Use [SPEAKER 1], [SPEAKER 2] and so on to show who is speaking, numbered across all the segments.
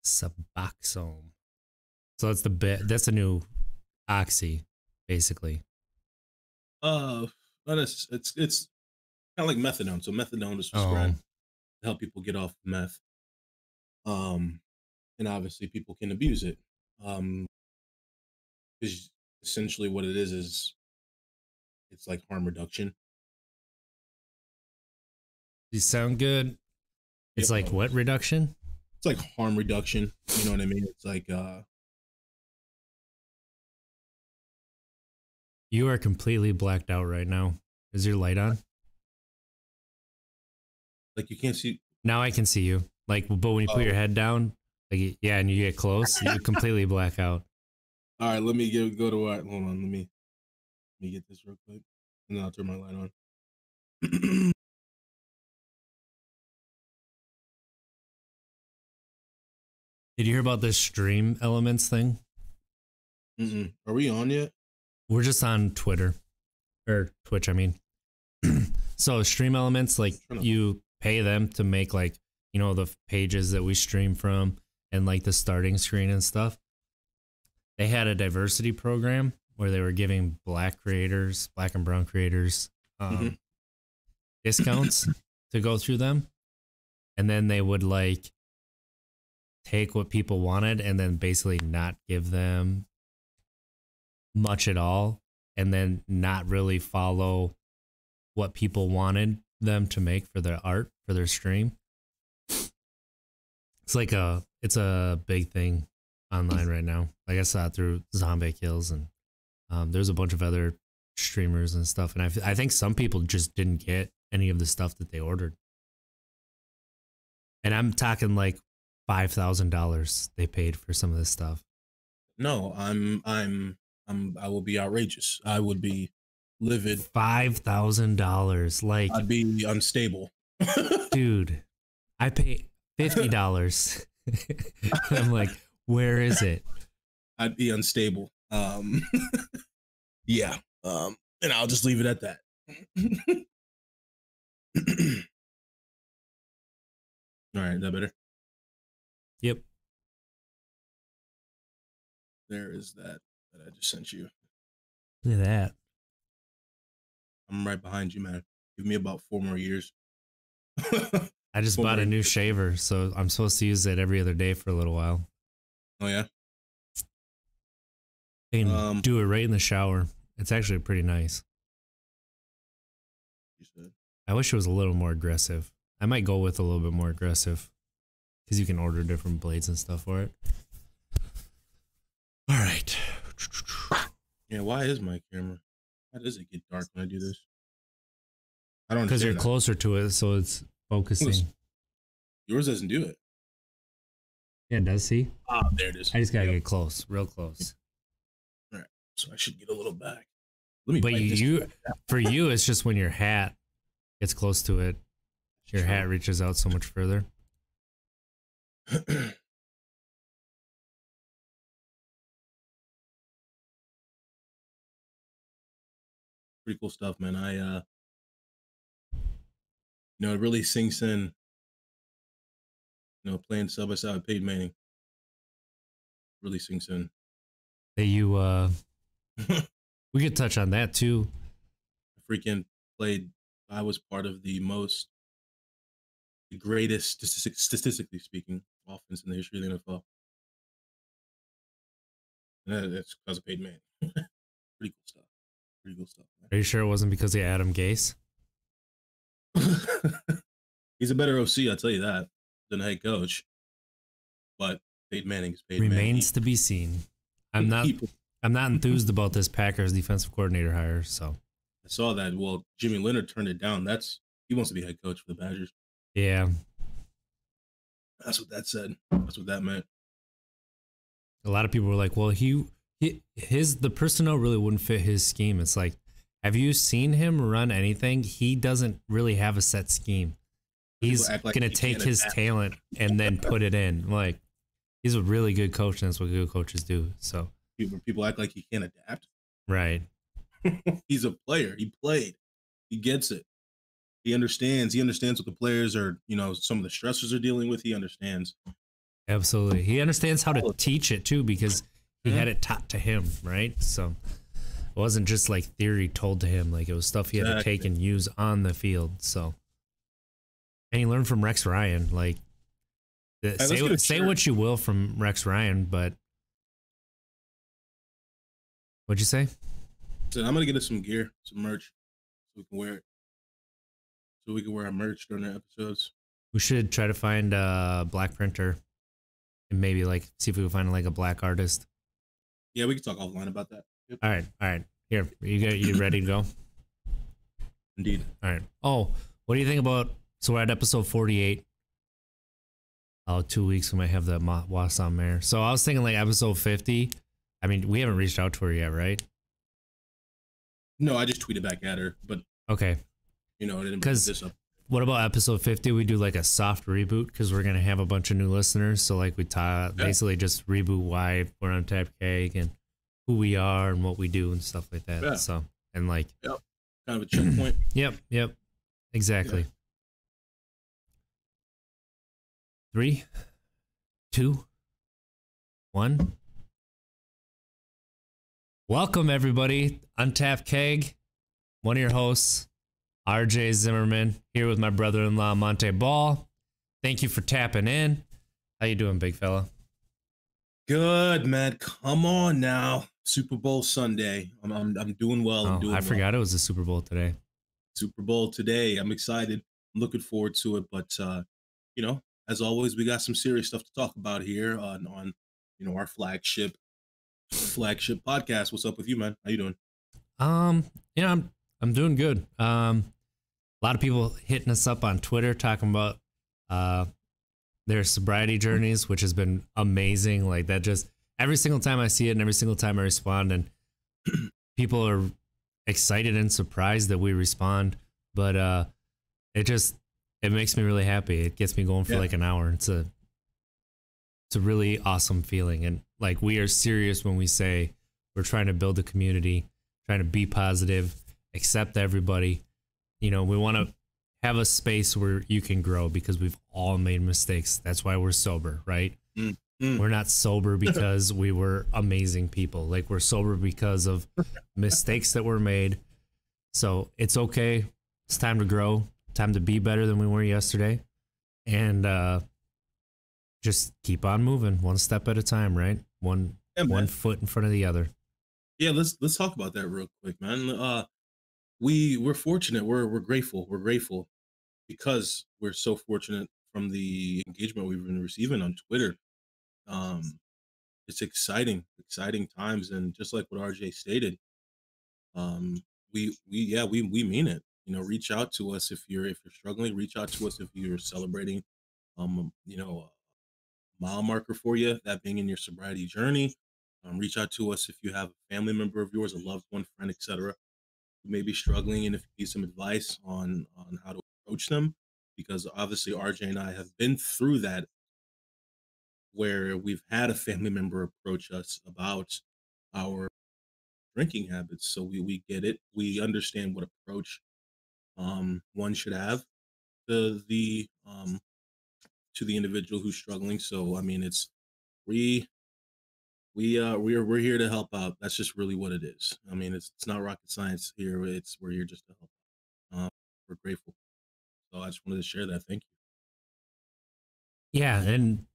[SPEAKER 1] Suboxone. So that's the bit. That's a new oxy, basically.
[SPEAKER 2] Not it's kind of like methadone. So methadone is
[SPEAKER 1] Oh,
[SPEAKER 2] prescribed to help people get off meth. Um, and obviously people can abuse it. Because essentially what it is it's like harm reduction.
[SPEAKER 1] you sound good. It's
[SPEAKER 2] Yep.
[SPEAKER 1] like what reduction?
[SPEAKER 2] It's like harm reduction. You know what I mean? It's like
[SPEAKER 1] You are completely blacked out right now. Is your light on?
[SPEAKER 2] you can't see.
[SPEAKER 1] Now I can see you. Like, but when you put
[SPEAKER 2] Oh,
[SPEAKER 1] your head down, like, yeah, and you get close, you completely black out.
[SPEAKER 2] all right. Let me go to what. Hold on. Let me get this real quick, and then I'll turn my light on.
[SPEAKER 1] Did you hear about this stream elements thing?
[SPEAKER 2] Are we on yet?
[SPEAKER 1] We're just on Twitter or Twitch, I mean. So stream elements, like you pay them to make like, you know, the pages that we stream from and like the starting screen and stuff. They had a diversity program where they were giving black creators, black and brown creators, discounts to go through them. And then they would like take what people wanted and then basically not give them much at all, and then not really follow what people wanted them to make for their art, for their stream. It's a big thing online right now. Like I saw it through Zombie Kills, and there's a bunch of other streamers and stuff. And I think some people just didn't get any of the stuff that they ordered. And I'm talking like $5,000 they paid for some of this stuff.
[SPEAKER 2] No, I will be outrageous. I would be livid.
[SPEAKER 1] $5,000. Like,
[SPEAKER 2] I'd be unstable.
[SPEAKER 1] dude, I pay $50. I'm like, where is it?
[SPEAKER 2] I'd be unstable. Yeah. And I'll just leave it at that. All right, is that better?
[SPEAKER 1] Yep.
[SPEAKER 2] There is that I just sent you.
[SPEAKER 1] Look at that.
[SPEAKER 2] I'm right behind you, man. Give me about 4 more years.
[SPEAKER 1] I just bought a new shaver, so I'm supposed to use it every other day for a little while.
[SPEAKER 2] Oh, yeah?
[SPEAKER 1] I can do it right in the shower. It's actually pretty nice.
[SPEAKER 2] You said.
[SPEAKER 1] I wish it was a little more aggressive. I might go with a little bit more aggressive because you can order different blades and stuff for it. All right.
[SPEAKER 2] Yeah, why is my camera? Why does it get dark when I do this? I don't.
[SPEAKER 1] Because you're closer to it, so it's focusing.
[SPEAKER 2] Yours doesn't do it.
[SPEAKER 1] Yeah, it does. See?
[SPEAKER 2] Ah, there it is.
[SPEAKER 1] I just gotta get close, real close.
[SPEAKER 2] All right, so I should get a little back. Let me.
[SPEAKER 1] But for you, it's just when your hat gets close to it, your hat reaches out so much further.
[SPEAKER 2] Pretty cool stuff, man. It really sinks in. Playing side by side with Peyton Manning really sinks in.
[SPEAKER 1] That you, we could touch on that too.
[SPEAKER 2] Freaking played. I was part of the greatest, statistically speaking, offense in the history of the NFL. And that's because of Peyton Manning. Pretty cool stuff. Pretty cool stuff, man.
[SPEAKER 1] Are you sure it wasn't because of Adam Gase?
[SPEAKER 2] He's a better OC, I'll tell you that, than a head coach. But Peyton Manning is Peyton Manning.
[SPEAKER 1] Remains to be seen. I'm not enthused about this Packers defensive coordinator hire. So
[SPEAKER 2] I saw that. Well, Jimmy Leonard turned it down. He wants to be head coach for the Badgers.
[SPEAKER 1] Yeah,
[SPEAKER 2] that's what that said. That's what that meant.
[SPEAKER 1] A lot of people were like, "Well, the personnel really wouldn't fit his scheme." It's like, have you seen him run anything? He doesn't really have a set scheme. He's gonna take his talent and then put it in. Like, he's a really good coach, and that's what good coaches do. So
[SPEAKER 2] people act like he can't adapt.
[SPEAKER 1] Right.
[SPEAKER 2] He's a player. He played. He gets it. He understands. He understands what the players are. Some of the stressors are dealing with. He understands.
[SPEAKER 1] Absolutely. He understands how to teach it too, because he had it taught to him, right? So it wasn't just like theory told to him. Like it was stuff he had to take and use on the field. So, and he learned from Rex Ryan. Like, say what you will from Rex Ryan, but what'd you say?
[SPEAKER 2] So I'm gonna get us some gear, some merch, so we can wear it. So we can wear our merch during the episodes.
[SPEAKER 1] We should try to find a black printer and maybe like see if we can find like a black artist.
[SPEAKER 2] Yeah, we can talk offline about that. Yep.
[SPEAKER 1] All right. Here, you ready to go?
[SPEAKER 2] Indeed.
[SPEAKER 1] All right. Oh, what do you think about? So we're at episode 48. Oh, 2 weeks we might have the Wausau Mare. So I was thinking like episode 50. I mean, we haven't reached out to her yet, right?
[SPEAKER 2] No, I just tweeted back at her, but
[SPEAKER 1] okay.
[SPEAKER 2] You know, I didn't bring this up.
[SPEAKER 1] What about episode 50? We do like a soft reboot because we're gonna have a bunch of new listeners. So like we basically just reboot why we're on Tap Keg and who we are and what we do and stuff like that. Yeah. So and like
[SPEAKER 2] kind of a checkpoint.
[SPEAKER 1] Yep. Exactly. Yeah. 3, 2, 1. Welcome everybody, Untapped Keg. One of your hosts, RJ Zimmerman, here with my brother-in-law Monte Ball. Thank you for tapping in. How you doing, big fella?
[SPEAKER 2] Good, man. Come on now, Super Bowl Sunday. I'm doing well.
[SPEAKER 1] I forgot it was the Super Bowl today.
[SPEAKER 2] Super Bowl today. I'm excited. I'm looking forward to it. But you know, as always, we got some serious stuff to talk about here on you know, our flagship podcast. What's up with you, man? How you doing?
[SPEAKER 1] Yeah, I'm doing good. A lot of people hitting us up on Twitter talking about their sobriety journeys, which has been amazing. Like that, just every single time I see it and every single time I respond, and people are excited and surprised that we respond. But it makes me really happy. It gets me going for like an hour. It's a really awesome feeling. And like, we are serious when we say we're trying to build a community, trying to be positive, accept everybody. You know, we want to have a space where you can grow because we've all made mistakes. That's why we're sober, right? We're not sober because we were amazing people. Like, we're sober because of mistakes that were made. So it's okay. It's time to grow, time to be better than we were yesterday. And, just keep on moving one step at a time, right? One foot in front of the other.
[SPEAKER 2] Yeah, let's talk about that real quick, man. We're fortunate. We're grateful. We're grateful because we're so fortunate from the engagement we've been receiving on Twitter. It's exciting times, and just like what RJ stated, we mean it. You know, reach out to us if you're struggling. Reach out to us if you're celebrating, you know, mile marker for you, that being in your sobriety journey. Reach out to us if you have a family member of yours, a loved one, friend, etc., who may be struggling, and if you need some advice on how to approach them, because obviously RJ and I have been through that, where we've had a family member approach us about our drinking habits. So we get it. We understand what approach one should have to the individual who's struggling. So I mean, it's we're here to help out. That's just really what it is. I mean, it's not rocket science here. We're here just to help. We're grateful. So I just wanted to share that. Thank
[SPEAKER 1] you. Yeah, and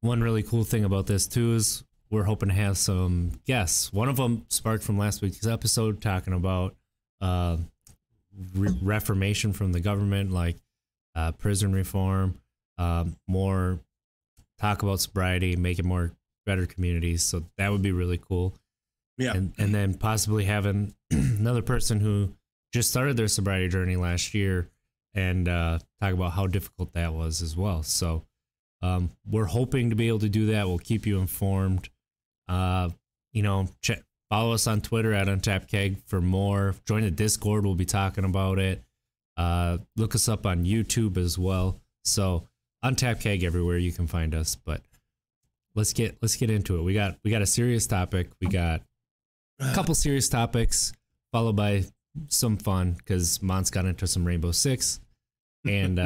[SPEAKER 1] one really cool thing about this too is we're hoping to have some guests. One of them sparked from last week's episode, talking about reformation from the government, like prison reform, more talk about sobriety, make it more better communities. So that would be really cool. Yeah. And then possibly having another person who just started their sobriety journey last year and talk about how difficult that was as well. So we're hoping to be able to do that. We'll keep you informed. You know, follow us on Twitter at Untapped Keg for more. Join the Discord. We'll be talking about it. Look us up on YouTube as well. So Untapped Keg everywhere you can find us. But let's get into it. We got a serious topic. We got a couple serious topics followed by some fun because Mont's got into some Rainbow Six. and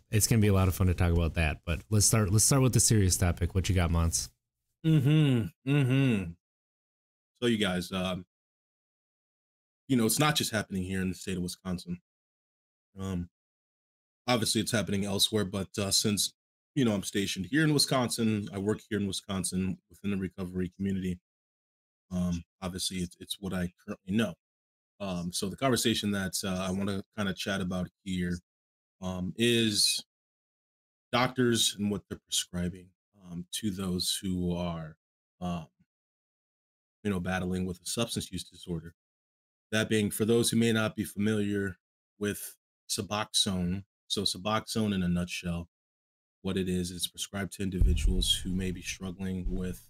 [SPEAKER 1] it's gonna be a lot of fun to talk about that. But let's start with the serious topic. What you got, Mons?
[SPEAKER 2] So you guys, it's not just happening here in the state of Wisconsin. Um, Obviously it's happening elsewhere, but since I'm stationed here in Wisconsin, I work here in Wisconsin within the recovery community. Obviously it's what I currently know. So the conversation that I want to kind of chat about here is doctors and what they're prescribing to those who are, um, battling with a substance use disorder. That being, for those who may not be familiar with Suboxone. So Suboxone, in a nutshell, what it is, it's prescribed to individuals who may be struggling with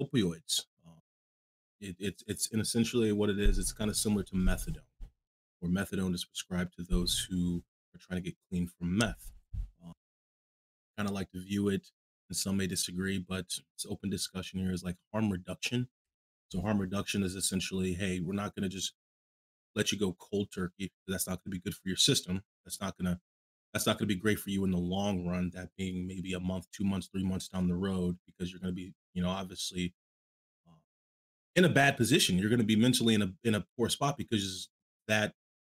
[SPEAKER 2] opioids. It's and essentially what it is. It's kind of similar to methadone, where methadone is prescribed to those who are trying to get clean from meth. Um, Kind of like to view it, and some may disagree, but it's open discussion here, is like harm reduction. So harm reduction is essentially, hey, we're not going to just let you go cold turkey. That's not going to be good for your system. That's not going to be great for you in the long run. That being maybe a month, 2 months, 3 months down the road, because you're going to be, obviously uh, in a bad position. You're going to be mentally in a poor spot because that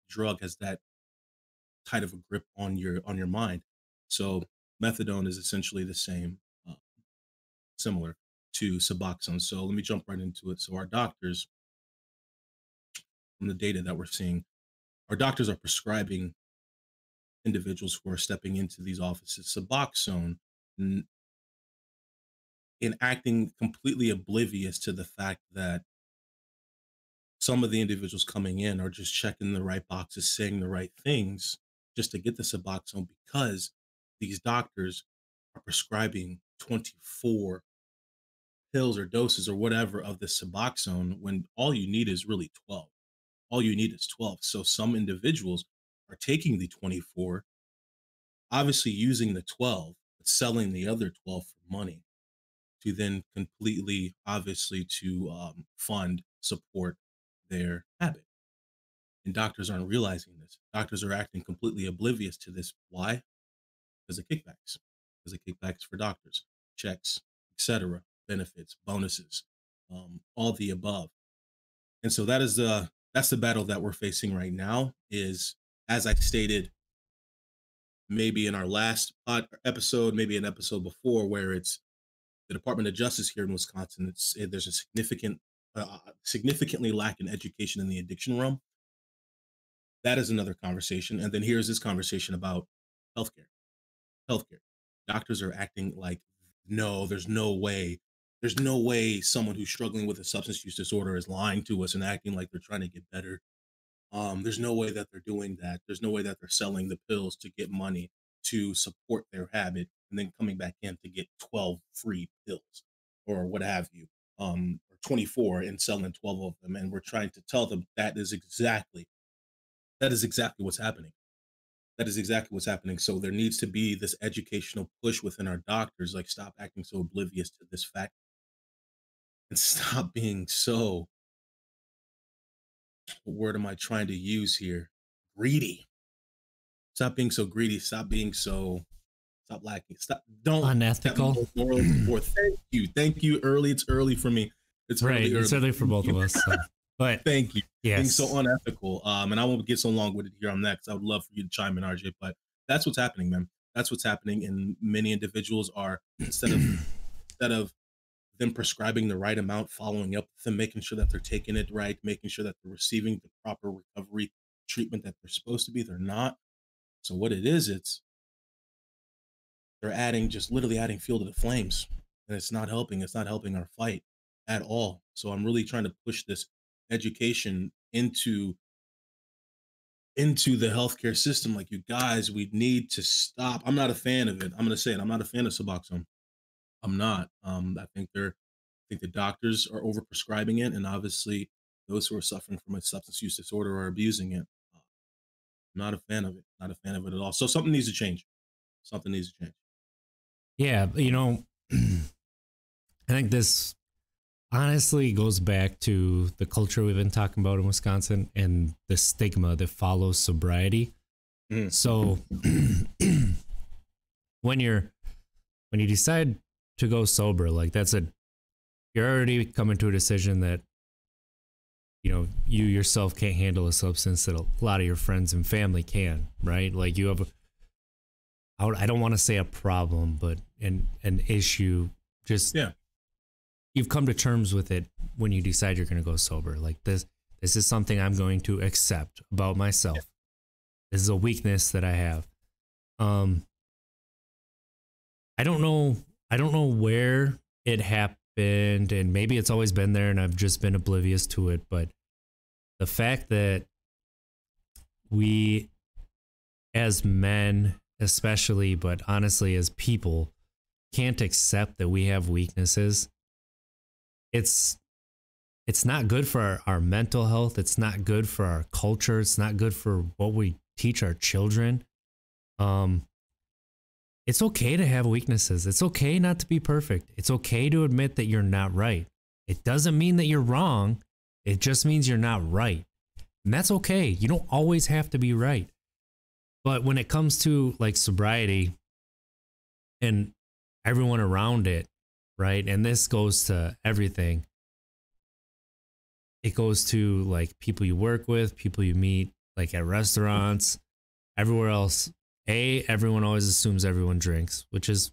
[SPEAKER 2] drug has that tight of a grip on your mind. So methadone is essentially the same, similar to Suboxone. So let me jump right into it. So our doctors, from the data that we're seeing, our doctors are prescribing individuals who are stepping into these offices Suboxone, in acting completely oblivious to the fact that some of the individuals coming in are just checking the right boxes, saying the right things just to get the Suboxone, because these doctors are prescribing 24 pills or doses or whatever of the Suboxone, when all you need is really 12. All you need is 12. So some individuals are taking the 24, obviously using the 12, but selling the other 12 for money, to then completely, obviously, to fund, support their habit. And doctors aren't realizing this. Doctors are acting completely oblivious to this. Why? Because of kickbacks. Because of kickbacks for doctors, checks, etc., benefits, bonuses, all the above. And so that's the battle that we're facing right now. Is, as I stated, maybe in our last episode, maybe an episode before, where it's the Department of Justice here in Wisconsin. There's a significantly lack in education in the addiction realm. That is another conversation. And then here's this conversation about healthcare. Healthcare. Doctors are acting like, no, there's no way. There's no way someone who's struggling with a substance use disorder is lying to us and acting like they're trying to get better. There's no way that they're doing that. There's no way that they're selling the pills to get money to support their habit, and then coming back in to get 12 free pills or what have you, or 24, and selling 12 of them. And we're trying to tell them that is exactly what's happening. That is exactly what's happening. So there needs to be this educational push within our doctors, like, stop acting so oblivious to this fact, and stop being so, what word am I trying to use here? Greedy. Stop being so greedy. Stop lacking. Don't step on
[SPEAKER 1] Unethical.
[SPEAKER 2] those morals before. Thank you. Thank you. It's early for me. It's
[SPEAKER 1] Right.
[SPEAKER 2] early.
[SPEAKER 1] It's early for both of us. So. But
[SPEAKER 2] Thank you. Being
[SPEAKER 1] yes.
[SPEAKER 2] so unethical. And I won't get so long with it here on that, because I would love for you to chime in, RJ. But that's what's happening, man. That's what's happening. And many individuals are, instead of them prescribing the right amount, following up with them, making sure that they're taking it right, making sure that they're receiving the proper recovery treatment that they're supposed to be, they're not. So what it is, they're just literally adding fuel to the flames, and it's not helping. It's not helping our fight at all. So I'm really trying to push this education into the healthcare system. Like, you guys, we need to stop. I'm not a fan of it. I'm going to say it. I'm not a fan of Suboxone. I'm not. I think the doctors are overprescribing it, and obviously those who are suffering from a substance use disorder are abusing it. I'm not a fan of it. Not a fan of it at all. So something needs to change. Something needs to change.
[SPEAKER 1] Yeah, I think this honestly goes back to the culture we've been talking about in Wisconsin and the stigma that follows sobriety.
[SPEAKER 2] Mhm.
[SPEAKER 1] So when you're when you decide to go sober, like you're already coming to a decision that you yourself can't handle a substance that a lot of your friends and family can, right? Like you have I don't want to say a problem, but an issue. Just
[SPEAKER 2] Yeah.
[SPEAKER 1] you've come to terms with it when you decide you're going to go sober. Like this is something I'm going to accept about myself. This is a weakness that I have. Um, I don't know where it happened, and maybe it's always been there, and I've just been oblivious to it. But the fact that we, as men, especially, but honestly as people, can't accept that we have weaknesses. It's it's not good for our mental health. It's not good for our culture. It's not good for what we teach our children. Um, it's okay to have weaknesses. It's okay not to be perfect. It's okay to admit that you're not right. It doesn't mean that you're wrong. It just means you're not right. And that's okay. You don't always have to be right. But when it comes to like sobriety and everyone around it, right? And this goes to everything. It goes to like people you work with, people you meet, like at restaurants, everywhere else. Everyone always assumes everyone drinks, which is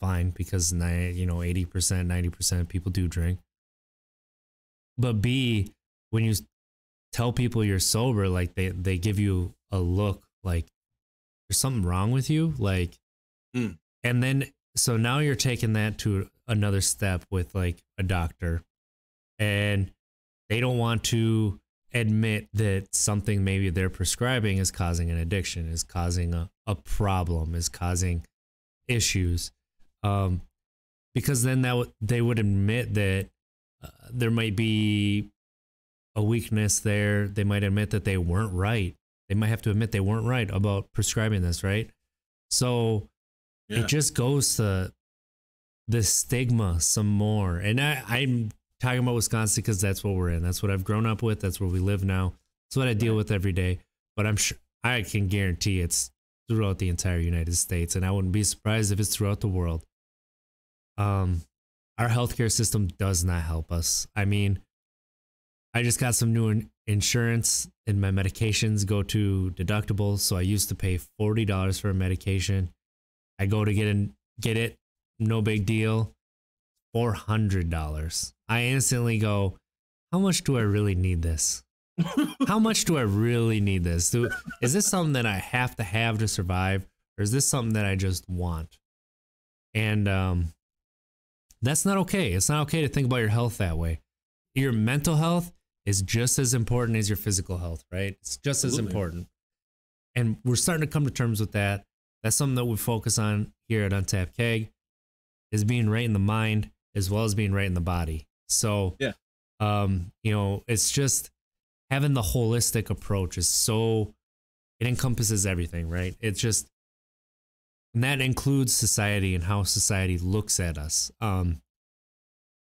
[SPEAKER 1] fine because 80%, 90% of people do drink. But B, when you tell people you're sober, like they give you a look like there's something wrong with you, like, and then so now you're taking that to another step with like a doctor, and they don't want to admit that something maybe they're prescribing is causing an addiction, is causing a problem, is causing issues. Because then they would admit that there might be a weakness there. They might admit that they weren't right. They might have to admit they weren't right about prescribing this, right? So it just goes to the stigma some more. And I'm talking about Wisconsin because that's what we're in. That's what I've grown up with. That's where we live now. That's what I deal with every day. But I'm sure I can guarantee it's throughout the entire United States, and I wouldn't be surprised if it's throughout the world. Our healthcare system does not help us. I mean, I just got some new insurance, and my medications go to deductibles. So I used to pay $40 for a medication. I go to get it, no big deal, $400. I instantly go, how much do I really need this? How much do I really need this? Is this something that I have to survive, or is this something that I just want? And that's not okay. It's not okay to think about your health that way. Your mental health is just as important as your physical health, right? It's just as important. And we're starting to come to terms with that. That's something that we focus on here at Untapped Keg, is being right in the mind as well as being right in the body. So, it's just having the holistic approach it encompasses everything, right? It's just, and that includes society and how society looks at us.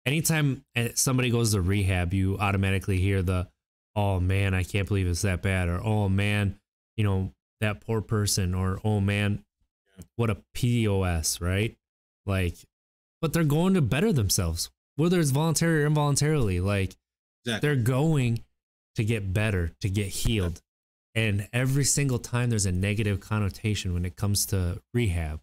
[SPEAKER 1] Anytime somebody goes to rehab, you automatically hear oh man, I can't believe it's that bad, or oh man, that poor person, or oh man, what a POS, right? Like, but they're going to better themselves, whether it's voluntary or involuntarily. Like, they're going to get better, to get healed. And every single time there's a negative connotation when it comes to rehab.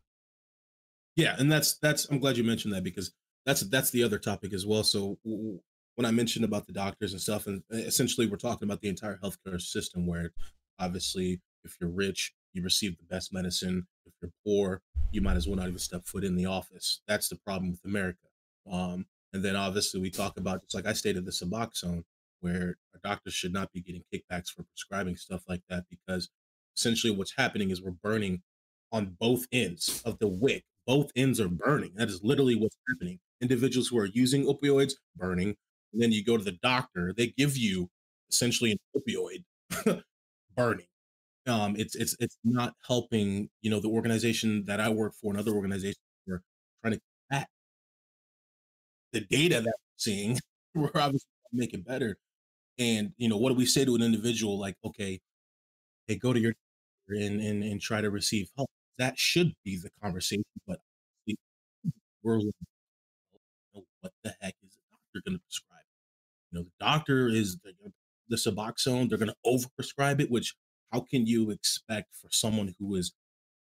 [SPEAKER 2] Yeah, and that's I'm glad you mentioned that, because that's the other topic as well. So when I mentioned about the doctors and stuff, and essentially we're talking about the entire healthcare system, where obviously if you're rich, you receive the best medicine. If you're poor, you might as well not even step foot in the office. That's the problem with America. And then obviously we talk about, just like I stated, the Suboxone, where doctors should not be getting kickbacks for prescribing stuff like that, because essentially what's happening is we're burning on both ends of the wick. Both ends are burning. That is literally what's happening. Individuals who are using opioids, burning. And then you go to the doctor, they give you essentially an opioid, burning. It's not helping, the organization that I work for and other organizations are trying to combat the data that we're seeing. We're obviously trying to make it better. And what do we say to an individual like, okay, hey, go to your and try to receive help. That should be the conversation, but we're like, what the heck is a doctor going to prescribe? The doctor is the Suboxone. They're going to overprescribe it. Which, how can you expect for someone who is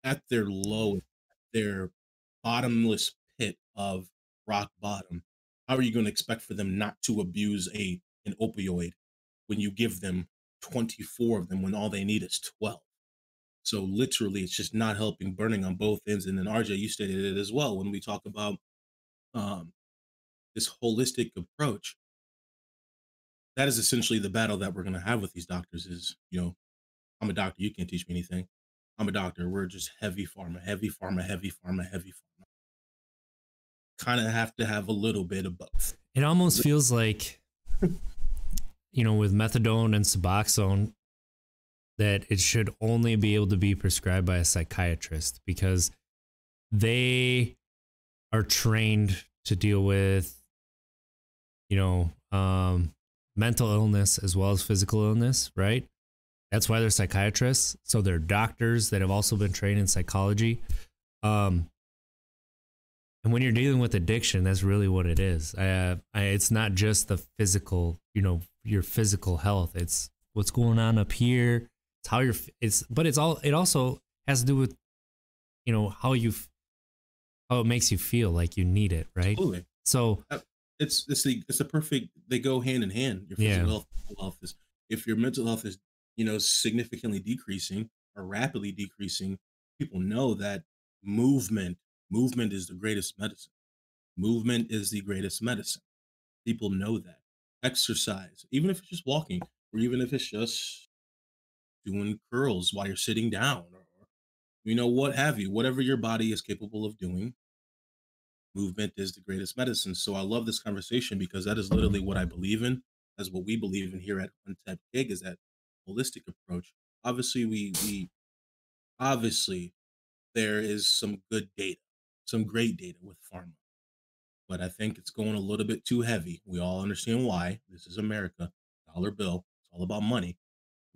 [SPEAKER 2] at their low, their bottomless pit of rock bottom? How are you going to expect for them not to abuse an opioid when you give them 24 of them when all they need is 12? So literally, it's just not helping, burning on both ends. And then RJ, you stated it as well when we talk about um, this holistic approach. That is essentially the battle that we're going to have with these doctors. Is I'm a doctor, you can't teach me anything. I'm a doctor. We're just heavy pharma, heavy pharma, heavy pharma, heavy pharma. Kind of have to have a little bit of both.
[SPEAKER 1] It almost feels like, with methadone and Suboxone, that it should only be able to be prescribed by a psychiatrist because they are trained to deal with, mental illness as well as physical illness, right? That's why they're psychiatrists. So they're doctors that have also been trained in psychology. And when you're dealing with addiction, that's really what it is. It's not just the physical, your physical health. It's what's going on up here. It's how it also has to do with, how it makes you feel like you need it, right?
[SPEAKER 2] Absolutely.
[SPEAKER 1] So
[SPEAKER 2] it's the perfect, they go hand in hand. Your physical health, mental health is, if your mental health is, significantly decreasing or rapidly decreasing, people know that movement is the greatest medicine. Movement is the greatest medicine. People know that. Exercise, even if it's just walking, or even if it's just doing curls while you're sitting down, or what have you, whatever your body is capable of doing, movement is the greatest medicine. So I love this conversation because that is literally what I believe in. That's what we believe in here at Untapped Gig, is that holistic approach. Obviously, we obviously there is some good data, some great data with pharma, but I think it's going a little bit too heavy. We all understand why. This is America, dollar bill. It's all about money.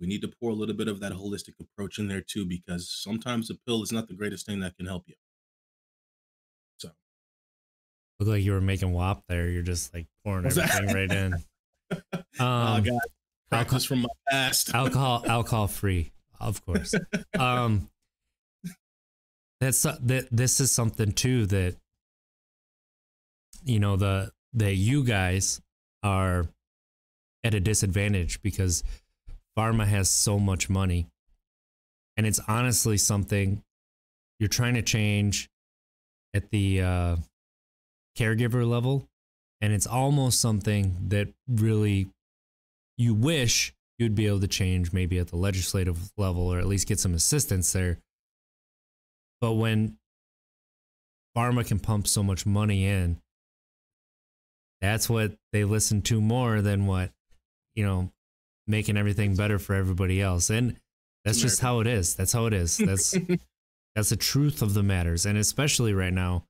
[SPEAKER 2] We need to pour a little bit of that holistic approach in there too, because sometimes a pill is not the greatest thing that can help you. So,
[SPEAKER 1] look like you were making WAP there. You're just like pouring everything right in.
[SPEAKER 2] Oh God, practice from my past.
[SPEAKER 1] alcohol free, of course. This is something too that that you guys are at a disadvantage because pharma has so much money, and it's honestly something you're trying to change at the caregiver level, and it's almost something that really you wish you'd be able to change maybe at the legislative level, or at least get some assistance there. But when pharma can pump so much money in, that's what they listen to more than what, making everything better for everybody else. And that's just how it is. That's how it is. That's the truth of the matters. And especially right now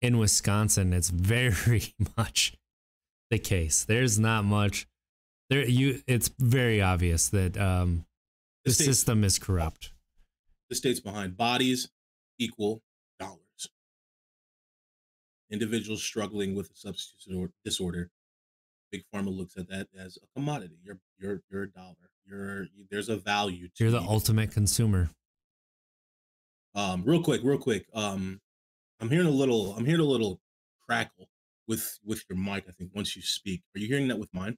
[SPEAKER 1] in Wisconsin, it's very much the case. There's not much there. It's very obvious that the system is corrupt.
[SPEAKER 2] The state's behind. Bodies equal dollars. Individuals struggling with a substance disorder, Big Pharma looks at that as a commodity. You're a dollar. There's a value to
[SPEAKER 1] You're the ultimate consumer.
[SPEAKER 2] Real quick. I'm hearing a little crackle with your mic. I think once you speak, are you hearing that with mine?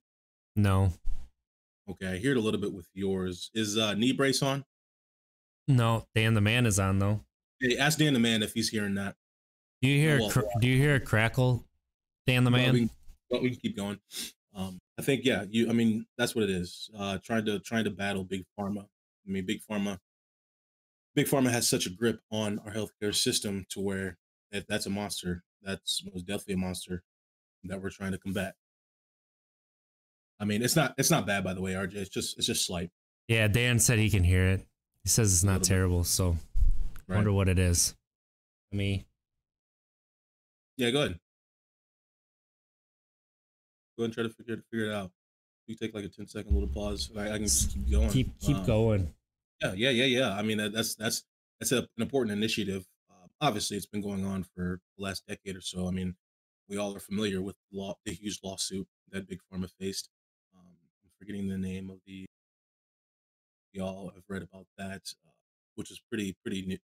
[SPEAKER 1] No.
[SPEAKER 2] Okay, I hear it a little bit with yours. Is knee brace on?
[SPEAKER 1] No, Dan the Man is on though.
[SPEAKER 2] Hey, ask Dan the Man if he's hearing that.
[SPEAKER 1] Do you hear a crackle, Dan the Man?
[SPEAKER 2] We can keep going. I think that's what it is. Trying to battle Big Pharma. I mean, Big Pharma has such a grip on our healthcare system to where that's a monster. That's most definitely a monster that we're trying to combat. I mean, it's not bad, by the way, RJ. It's just slight.
[SPEAKER 1] Yeah, Dan said he can hear it. He says it's not terrible, so I wonder what it is.
[SPEAKER 2] Yeah, go ahead. Go ahead and try to figure it out. You take like a 10-second little pause. I can just keep going.
[SPEAKER 1] Keep going.
[SPEAKER 2] Yeah. I mean, that's an important initiative. Obviously, it's been going on for the last decade or so. I mean, we all are familiar with the huge lawsuit that Big Pharma faced. I'm forgetting the name of the. We all have read about that, which is pretty new.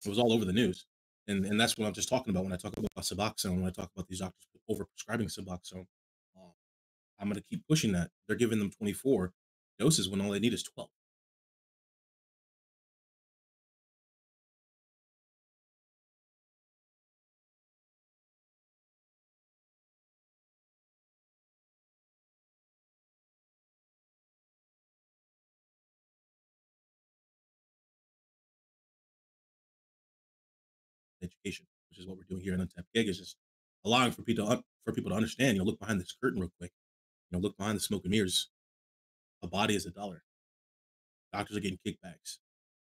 [SPEAKER 2] It was all over the news, and that's what I'm just talking about when I talk about Suboxone. When I talk about these doctors overprescribing Suboxone, uh, I'm going to keep pushing that. They're giving them 24 doses when all they need is 12. Education, which is what we're doing here in Untapped Gig, is just allowing for people to understand. Look behind this curtain real quick. Look behind the smoke and mirrors. A body is $1. Doctors are getting kickbacks.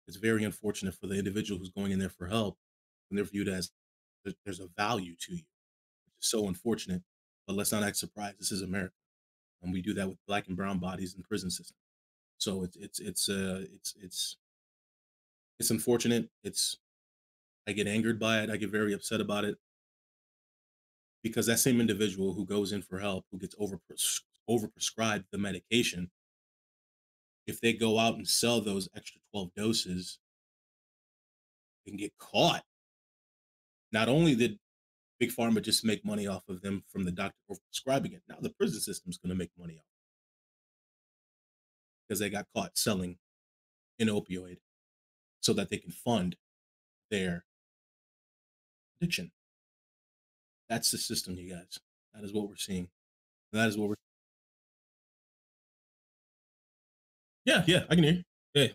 [SPEAKER 2] It's very unfortunate for the individual who's going in there for help, and they're viewed as there's a value to you. It's so unfortunate, but let's not act surprised. This is America, and we do that with black and brown bodies in the prison system. So it's unfortunate. I get angered by it. I get very upset about it because that same individual who goes in for help, who gets overprescribed the medication, if they go out and sell those extra 12 doses and get caught, not only did Big Pharma just make money off of them from the doctor overprescribing it, now the prison system's going to make money off because they got caught selling an opioid so that they can fund their addiction. That's the system, you guys. That is what we're seeing. That is what we're. Yeah, I can hear you. Yeah,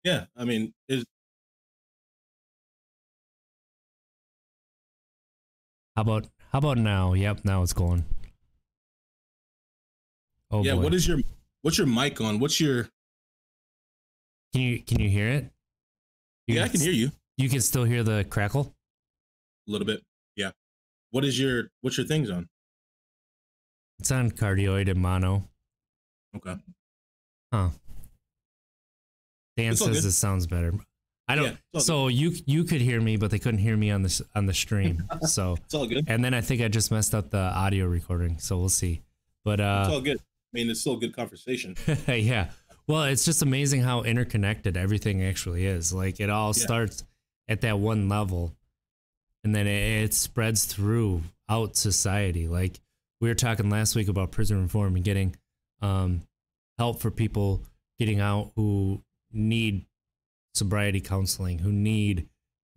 [SPEAKER 2] yeah. I mean,
[SPEAKER 1] How about now? Yep, now it's going. Oh
[SPEAKER 2] yeah.
[SPEAKER 1] boy.
[SPEAKER 2] What's your mic on? What's your?
[SPEAKER 1] Can you hear it?
[SPEAKER 2] Yeah, I can hear you
[SPEAKER 1] You can still hear the crackle?
[SPEAKER 2] a little bit. Yeah. What's your things on?
[SPEAKER 1] It's on cardioid and mono.
[SPEAKER 2] Okay.
[SPEAKER 1] Huh. Dan
[SPEAKER 2] It's all
[SPEAKER 1] says
[SPEAKER 2] good.
[SPEAKER 1] this sounds better. I don't.
[SPEAKER 2] Yeah, it's all
[SPEAKER 1] So you could hear me, but they couldn't hear me on the stream. So
[SPEAKER 2] It's all good.
[SPEAKER 1] and then I think I just messed up the audio recording. So we'll see. But
[SPEAKER 2] It's all good. I mean, it's still a good conversation.
[SPEAKER 1] yeah. Well, it's just amazing how interconnected everything actually is. Like it all
[SPEAKER 2] Yeah.
[SPEAKER 1] starts at that one level, and then it spreads through out society. Like we were talking last week about prison reform and getting help for people getting out who need sobriety counseling, who need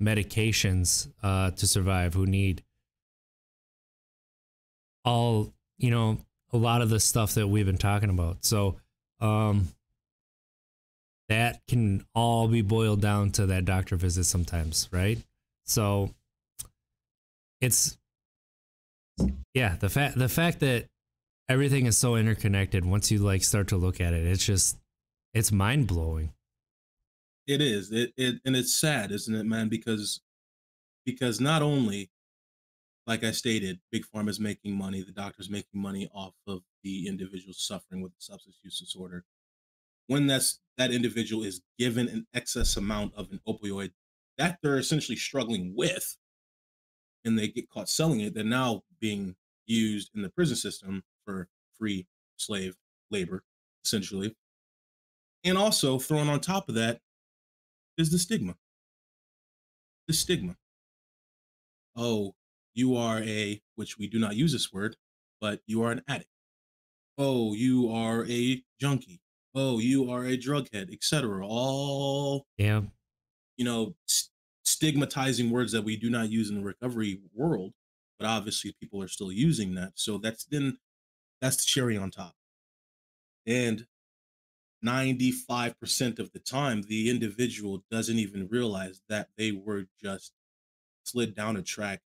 [SPEAKER 1] medications to survive, who need all, a lot of the stuff that we've been talking about. So that can all be boiled down to that doctor visit sometimes, right? So it's, yeah, the fact that everything is so interconnected, once you like start to look at it, it's mind blowing.
[SPEAKER 2] It is. And it's sad, isn't it, man? Because not only, like I stated, Big Pharma is making money, the doctor's making money off of the individual suffering with a substance use disorder. When that individual is given an excess amount of an opioid that they're essentially struggling with, and they get caught selling it, they're now being used in the prison system for free slave labor, essentially. And also thrown on top of that is the stigma. The stigma. Oh, you are which we do not use this word, but you are an addict. Oh, you are a junkie. Oh, you are a drug head, etc. All,
[SPEAKER 1] Yeah.
[SPEAKER 2] you know, stigmatizing words that we do not use in the recovery world, but obviously people are still using that. So that's the cherry on top. And 95% of the time, the individual doesn't even realize that they were just slid down a track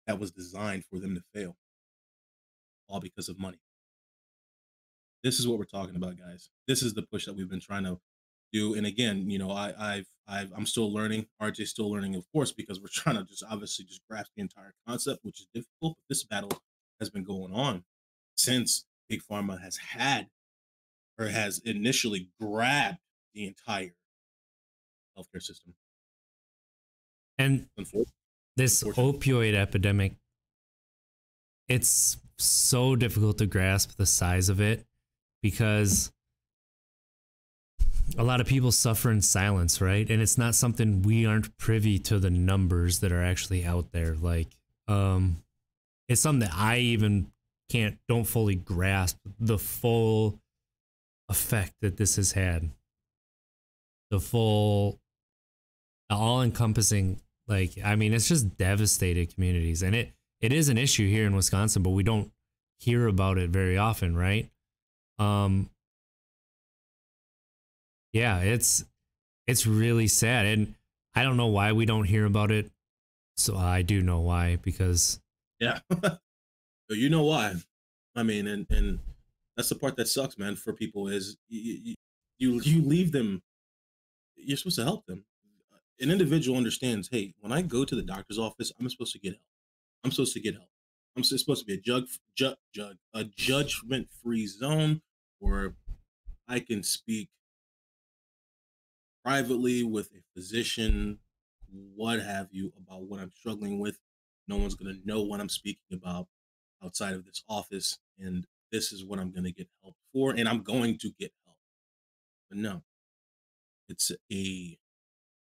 [SPEAKER 2] that was designed for them to fail, all because of money. This is what we're talking about, guys. This is the push that we've been trying to do. And again, I'm still learning. RJ's still learning, of course, because we're trying to just obviously just grasp the entire concept, which is difficult. But this battle has been going on since big pharma has had or has initially grabbed the entire healthcare system.
[SPEAKER 1] And
[SPEAKER 2] Unfortunately,
[SPEAKER 1] this
[SPEAKER 2] unfortunately.
[SPEAKER 1] opioid epidemic, it's so difficult to grasp the size of it because a lot of people suffer in silence, right? And it's not something we aren't privy to the numbers that are actually out there. Like, it's something that I even don't fully grasp the full effect that this has had. The full, all encompassing, like, I mean, it's just devastated communities. And it is an issue here in Wisconsin, but we don't hear about it very often, right? Yeah, it's really sad, and I don't know why we don't hear about it. So I do know why, because
[SPEAKER 2] Yeah. So you know why. I mean, and that's the part that sucks, man, for people is you leave them. You're supposed to help them. An individual understands, hey, when I go to the doctor's office, I'm supposed to get help. I'm supposed to get help. Supposed to be a a judgment-free zone where I can speak privately with a physician, what have you, about what I'm struggling with. No one's going to know what I'm speaking about outside of this office. And this is what I'm going to get help for. And I'm going to get help. But no, it's a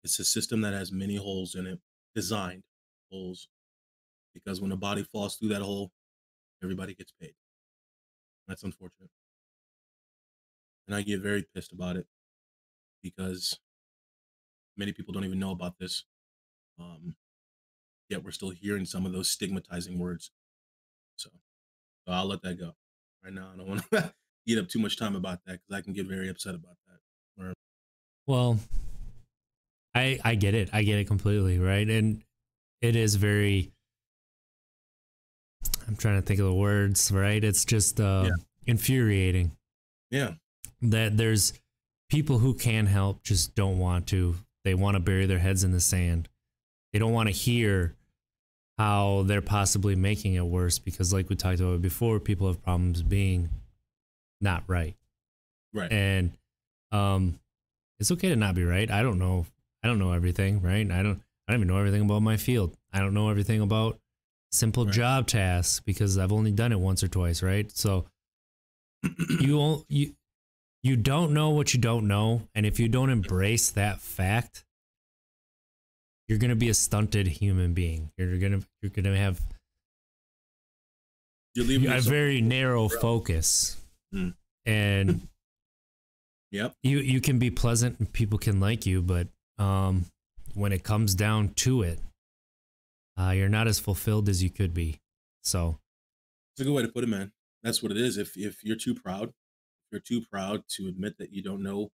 [SPEAKER 2] it's a system that has many holes in it, designed holes, because when a body falls through that hole, everybody gets paid. That's unfortunate. And I get very pissed about it because many people don't even know about this. Um, Yet we're still hearing some of those stigmatizing words. So I'll let that go. Right now, I don't want to eat up too much time about that because I can get very upset about that.
[SPEAKER 1] well, I get it. I get it completely, right? And it is very, I'm trying to think of the words, right? It's just
[SPEAKER 2] Yeah,
[SPEAKER 1] infuriating
[SPEAKER 2] yeah,
[SPEAKER 1] that there's people who can help just don't want to. They want to bury their heads in the sand. They don't want to hear how they're possibly making it worse because, like we talked about before, people have problems being not right.
[SPEAKER 2] right,
[SPEAKER 1] And it's okay to not be right. I don't know. I don't know everything, right? I don't even know everything about my field. I don't know everything about simple
[SPEAKER 2] right.
[SPEAKER 1] job tasks because I've only done it once or twice, right? So you don't know what you don't know, and if you don't embrace that fact, you're going to be a stunted human being. You're going to have
[SPEAKER 2] You're leaving
[SPEAKER 1] a
[SPEAKER 2] yourself.
[SPEAKER 1] very narrow focus.
[SPEAKER 2] Mm.
[SPEAKER 1] And
[SPEAKER 2] Yep.
[SPEAKER 1] you can be pleasant and people can like you, but when it comes down to it, you're not as fulfilled as you could be. So
[SPEAKER 2] It's a good way to put it, man. That's what it is. If you're too proud, if you're too proud to admit that you don't know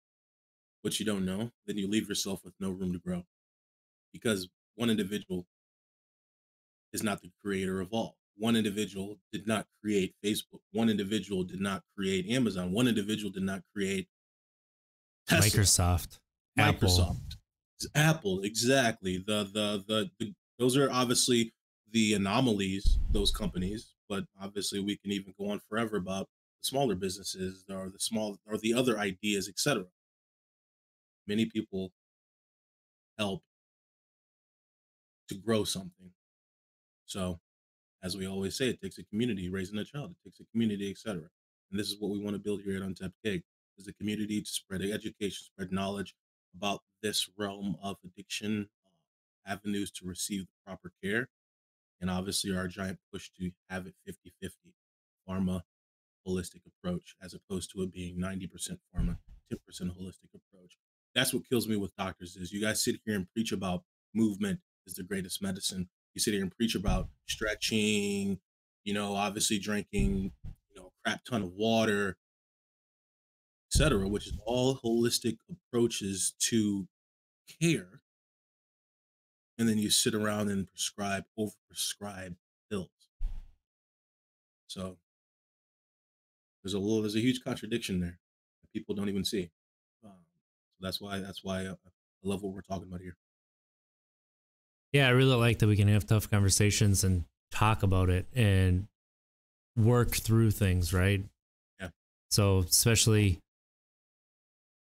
[SPEAKER 2] what you don't know, then you leave yourself with no room to grow. Because one individual is not the creator of all. One individual did not create Facebook. One individual did not create Amazon. One individual did not create Tesla,
[SPEAKER 1] Microsoft, Apple,
[SPEAKER 2] Microsoft, Apple. Exactly. Those are obviously the anomalies, those companies, but obviously we can even go on forever about the smaller businesses or the other ideas, etc. Many people help to grow something. So as we always say, it takes a community raising a child. It takes a community, etc. And this is what we want to build here at Untapped Cake: is a community to spread education, spread knowledge about this realm of addiction, avenues to receive the proper care, and obviously our giant push to have it 50-50 pharma holistic approach, as opposed to it being 90% pharma, 10% holistic approach. That's what kills me with doctors is you guys sit here and preach about movement is the greatest medicine. You sit here and preach about stretching, obviously drinking, a crap ton of water, etc., which is all holistic approaches to care. And then you sit around and overprescribe pills. So there's a huge contradiction there that people don't even see. So that's why I love what we're talking about here.
[SPEAKER 1] yeah, I really like that we can have tough conversations and talk about it and work through things, right? So especially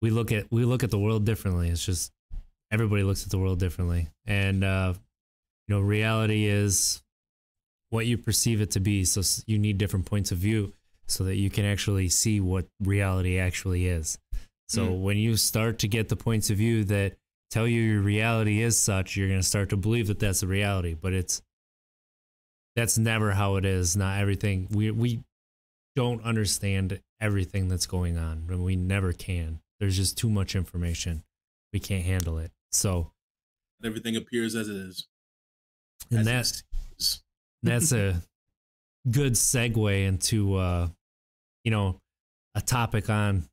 [SPEAKER 1] we look at the world differently. It's just everybody looks at the world differently. And reality is what you perceive it to be. So you need different points of view so that you can actually see what reality actually is. So when you start to get the points of view that tell you your reality is such, you're going to start to believe that that's the reality. But that's never how it is. Not everything. We don't understand everything that's going on, and we never can. There's just too much information. We can't handle it. So
[SPEAKER 2] Everything appears as it is.
[SPEAKER 1] and
[SPEAKER 2] As
[SPEAKER 1] that
[SPEAKER 2] it seems.
[SPEAKER 1] that's a good segue into a topic on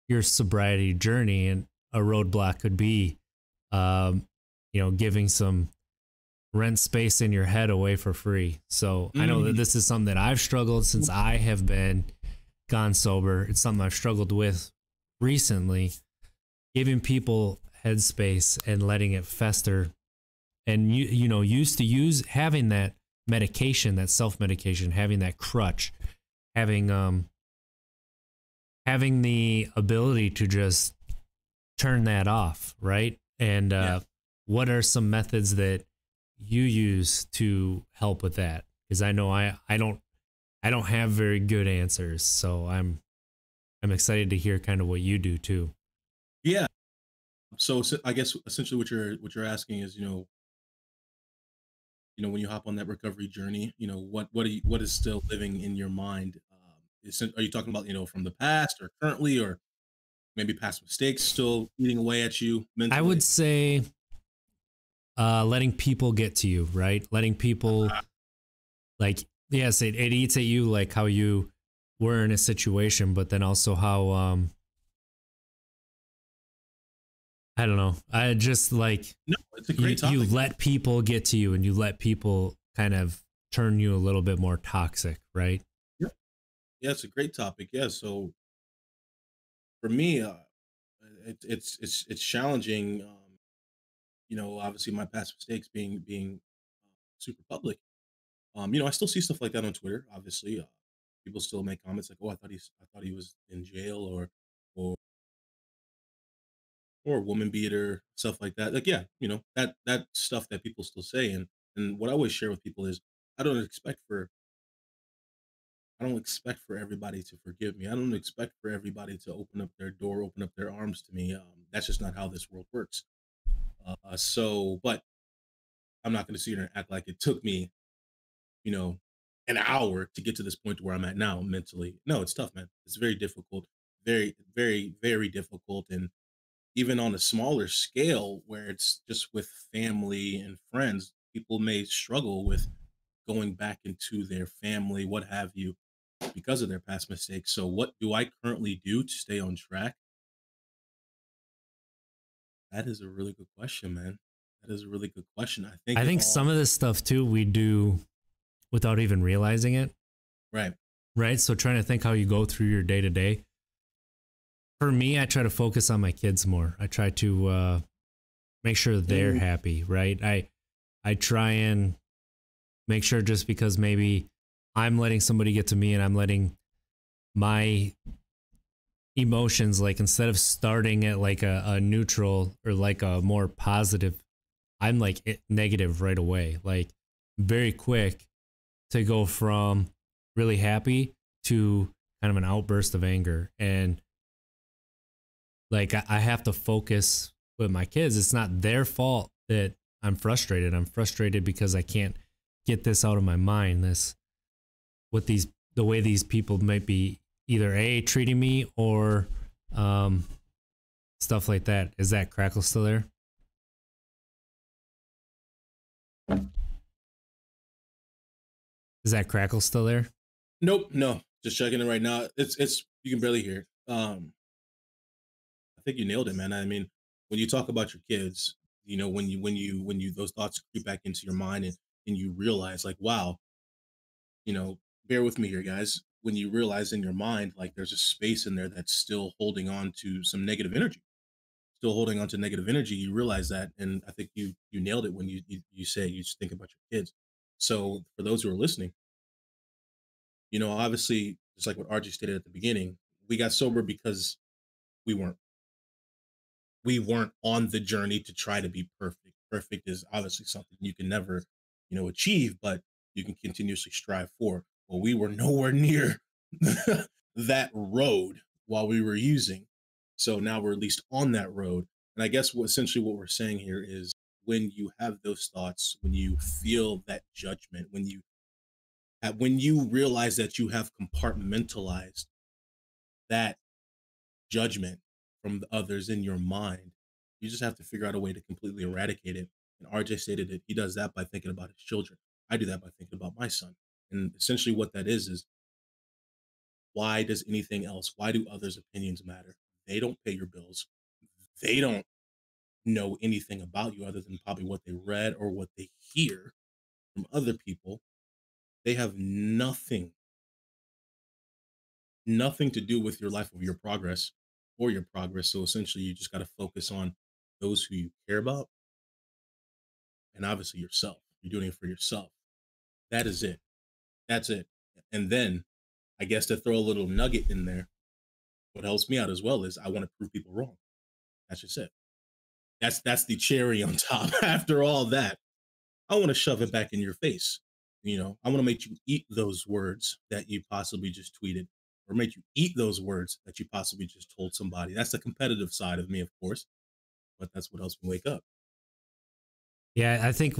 [SPEAKER 1] your sobriety journey, and a roadblock could be giving some rent space in your head away for free. So I know that this is something that I've struggled since I have been gone sober. It's something I've struggled with recently, giving people headspace and letting it fester. And used to use having that medication, that self-medication, having that crutch, having the ability to just turn that off, right? And what are some methods that you use to help with that? Because I know I don't have very good answers, so I'm excited to hear kind of what you do too.
[SPEAKER 2] Yeah. So I guess essentially what you're asking is, when you hop on that recovery journey, what is still living in your mind? Are you talking about, from the past or currently, or maybe past mistakes still eating away at you
[SPEAKER 1] I
[SPEAKER 2] mentally?
[SPEAKER 1] would say letting people get to you, right? Letting people, like, yes, it eats at you, like how you were in a situation, but then also how I don't know. I just like
[SPEAKER 2] No, it's a
[SPEAKER 1] you
[SPEAKER 2] great topic.
[SPEAKER 1] let people get to you, and you let people kind of turn you a little bit more toxic, right?
[SPEAKER 2] Yeah, yeah, it's a great topic. Yeah. So for me, it's challenging. Obviously my past mistakes being super public. I still see stuff like that on Twitter. Obviously, people still make comments like, "Oh, I thought he was in jail," or or woman beater, stuff like that. Like, yeah, that stuff that people still say. And what I always share with people is, I don't expect for I don't expect for everybody to forgive me. I don't expect for everybody to open up their door, open up their arms to me. That's just not how this world works. But I'm not going to sit here and act like it took me, you know, an hour to get to this point where I'm at now mentally. No, it's tough, man. It's very difficult, very, very, very difficult. And even on a smaller scale where it's just with family and friends, people may struggle with going back into their family, what have you, because of their past mistakes. So what do I currently do to stay on track? That is a really good question, man. That is a really good question. I think
[SPEAKER 1] I
[SPEAKER 2] it
[SPEAKER 1] think
[SPEAKER 2] all
[SPEAKER 1] some of this stuff too we do without even realizing it,
[SPEAKER 2] right.
[SPEAKER 1] right? So trying to think how you go through your day to day. For me, I try to focus on my kids more. I try to make sure they're
[SPEAKER 2] Mm,
[SPEAKER 1] happy, right? I try and make sure, just because maybe I'm letting somebody get to me and I'm letting my emotions, like, instead of starting at like a neutral or like a more positive, I'm like negative right away, like very quick to go from really happy to kind of an outburst of anger. And like I have to focus with my kids. It's not their fault that I'm frustrated. I'm frustrated because I can't get this out of my mind. This what these the way these people might be either treating me or um, stuff like that. Is that crackle still there? Is that crackle still there?
[SPEAKER 2] nope, no. Just checking it right now. It's you can barely hear it. I think you nailed it, man. I mean, when you talk about your kids, when you those thoughts creep back into your mind, and you realize, like, wow, bear with me here, guys. When you realize in your mind, like, there's a space in there that's still holding on to some negative energy, still holding on to negative energy, you realize that. And I think you nailed it when you say you just think about your kids. So for those who are listening, obviously, just like what RG stated at the beginning, we got sober because we weren't we weren't on the journey to try to be perfect. Perfect is obviously something you can never, achieve, but you can continuously strive for. Well, we were nowhere near that road while we were using. So now we're at least on that road. And I guess essentially what we're saying here is when you have those thoughts, when you feel that judgment, when you realize that you have compartmentalized that judgment from the others in your mind. You just have to figure out a way to completely eradicate it. And RJ stated that he does that by thinking about his children. I do that by thinking about my son. And essentially, what that is why does anything else, why do others' opinions matter? They don't pay your bills. They don't know anything about you other than probably what they read or what they hear from other people. They have nothing to do with your life or your progress or your progress. So essentially, you just got to focus on those who you care about and obviously yourself. You're doing it for yourself. That is it. That's it. And then I guess to throw a little nugget in there, what helps me out as well is I want to prove people wrong. That's just it. That's the cherry on top. After all that, I want to shove it back in your face. I want to make you eat those words that you possibly just tweeted, or make you eat those words that you possibly just told somebody. That's the competitive side of me, of course, but that's what helps me wake up.
[SPEAKER 1] Yeah, I think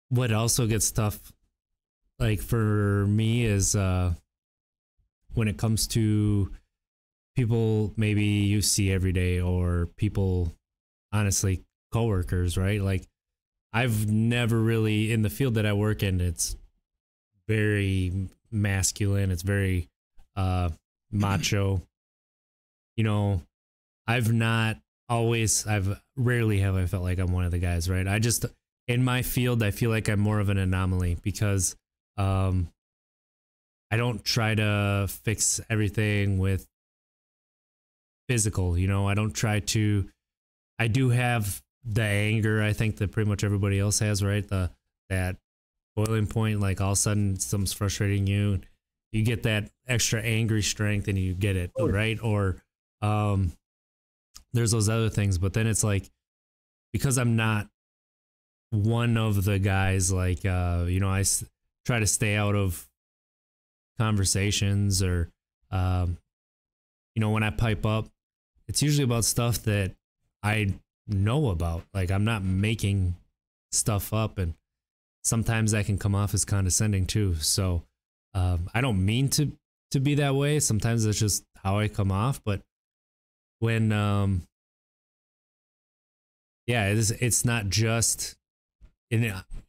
[SPEAKER 1] what also gets tough, like for me, is when it comes to people maybe you see every day, or people, honestly, coworkers, right? Like I've never really, in the field that I work in, it's very masculine. It's very macho. You know, I've rarely have I felt like I'm one of the guys, right? I just, in my field, I feel like I'm more of an anomaly because um, I don't try to fix everything with physical, I don't try to, I do have the anger, I think, that pretty much everybody else has, right? That boiling point, like all of a sudden something's frustrating you. You get that extra angry strength and you get it, right? Or um, there's those other things, but then it's like, because I'm not one of the guys, like, try to stay out of conversations, or, when I pipe up, it's usually about stuff that I know about. Like I'm not making stuff up, and sometimes that can come off as condescending too. So I don't mean to be that way. Sometimes that's just how I come off. But when it's not just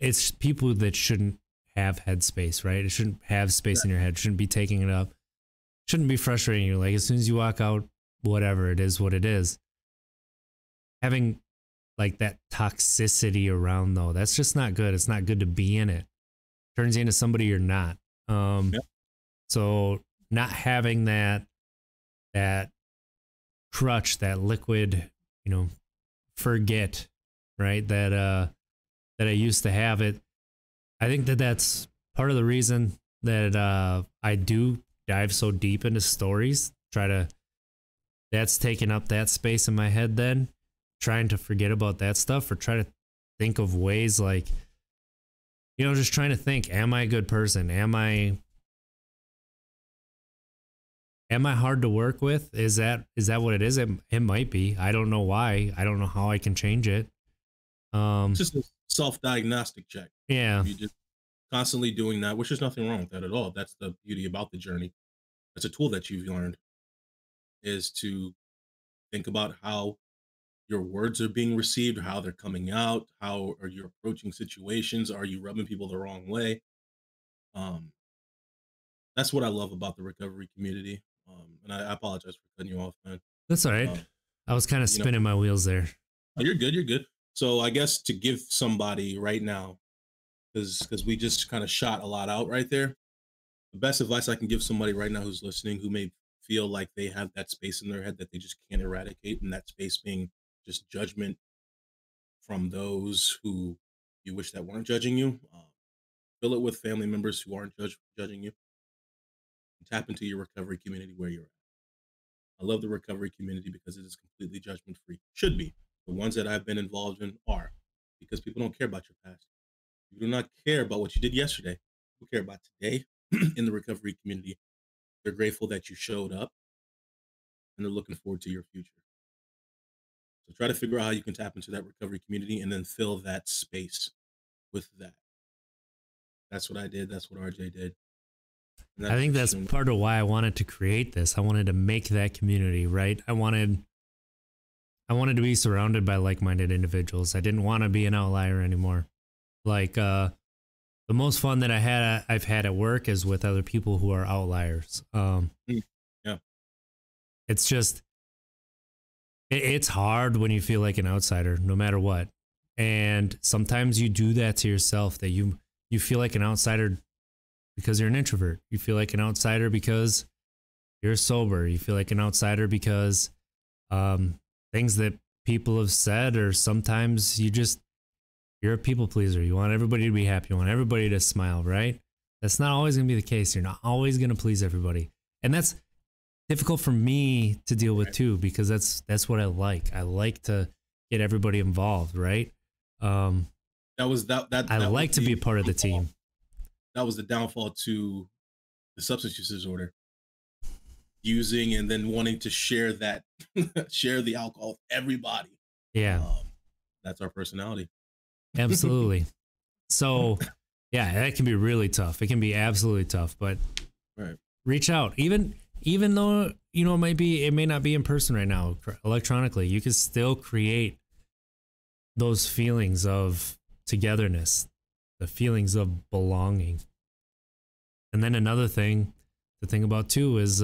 [SPEAKER 1] it's people that shouldn't have headspace, right? It shouldn't have space in your head. Shouldn't be taking it up. Shouldn't be frustrating you. Like as soon as you walk out, whatever it is, what it is. Having like that toxicity around, though, that's just not good. It's not good to be in it. Turns you into somebody you're not.
[SPEAKER 2] Yep.
[SPEAKER 1] So not having that crutch, that liquid, forget, right? That I used to have it. I think that's part of the reason that I do dive so deep into stories. That's taking up that space in my head then, trying to forget about that stuff, or try to think of ways, like, just trying to think, am I a good person? Am I hard to work with? Is that what it is? It might be. I don't know why. I don't know how I can change it.
[SPEAKER 2] It's just a self-diagnostic check.
[SPEAKER 1] Yeah.
[SPEAKER 2] You just constantly doing that, which there's nothing wrong with that at all. That's the beauty about the journey. It's a tool that you've learned, is to think about how your words are being received, how they're coming out, how are you approaching situations, are you rubbing people the wrong way? Um, that's what I love about the recovery community. And I apologize for cutting you off, man.
[SPEAKER 1] That's all right.
[SPEAKER 2] Um,
[SPEAKER 1] I was kind of spinning my wheels there.
[SPEAKER 2] oh, you're good. You're good. So I guess to give somebody right now, because we just kind of shot a lot out right there. The best advice I can give somebody right now who's listening, who may feel like they have that space in their head that they just can't eradicate, and that space being just judgment from those who you wish that weren't judging you. Fill it with family members who aren't judging you. And tap into your recovery community where you're at. I love the recovery community because it is completely judgment free. Should be. The ones that I've been involved in are, because people don't care about your past. You do not care about what you did yesterday. People care about today in the recovery community. They're grateful that you showed up and they're looking forward to your future. So try to figure out how you can tap into that recovery community and then fill that space with that. That's what I did. That's what RJ did. And
[SPEAKER 1] I
[SPEAKER 2] that's
[SPEAKER 1] think that's
[SPEAKER 2] extremely
[SPEAKER 1] part of why I wanted to create this. I wanted to make that community, right? I wanted to be surrounded by like-minded individuals. I didn't want to be an outlier anymore. Like the most fun that I've had at work is with other people who are outliers.
[SPEAKER 2] yeah.
[SPEAKER 1] It's just it's hard when you feel like an outsider, no matter what. And sometimes you do that to yourself, that you feel like an outsider because you're an introvert. You feel like an outsider because you're sober. You feel like an outsider because things that people have said, or sometimes you're a people pleaser. You want everybody to be happy. You want everybody to smile, right? That's not always going to be the case. You're not always going to please everybody. And that's difficult for me to deal with too, because that's what I like. I like to get everybody involved, right?
[SPEAKER 2] That
[SPEAKER 1] I like to be a part of the team.
[SPEAKER 2] That was the downfall to the substance use disorder. Using and then wanting to share that, share the alcohol with everybody.
[SPEAKER 1] Yeah.
[SPEAKER 2] That's our personality.
[SPEAKER 1] Absolutely. So yeah, that can be really tough. It can be absolutely tough, but reach out. Even though, it may not be in person right now, electronically, you can still create those feelings of togetherness, the feelings of belonging. And then another thing to think about too is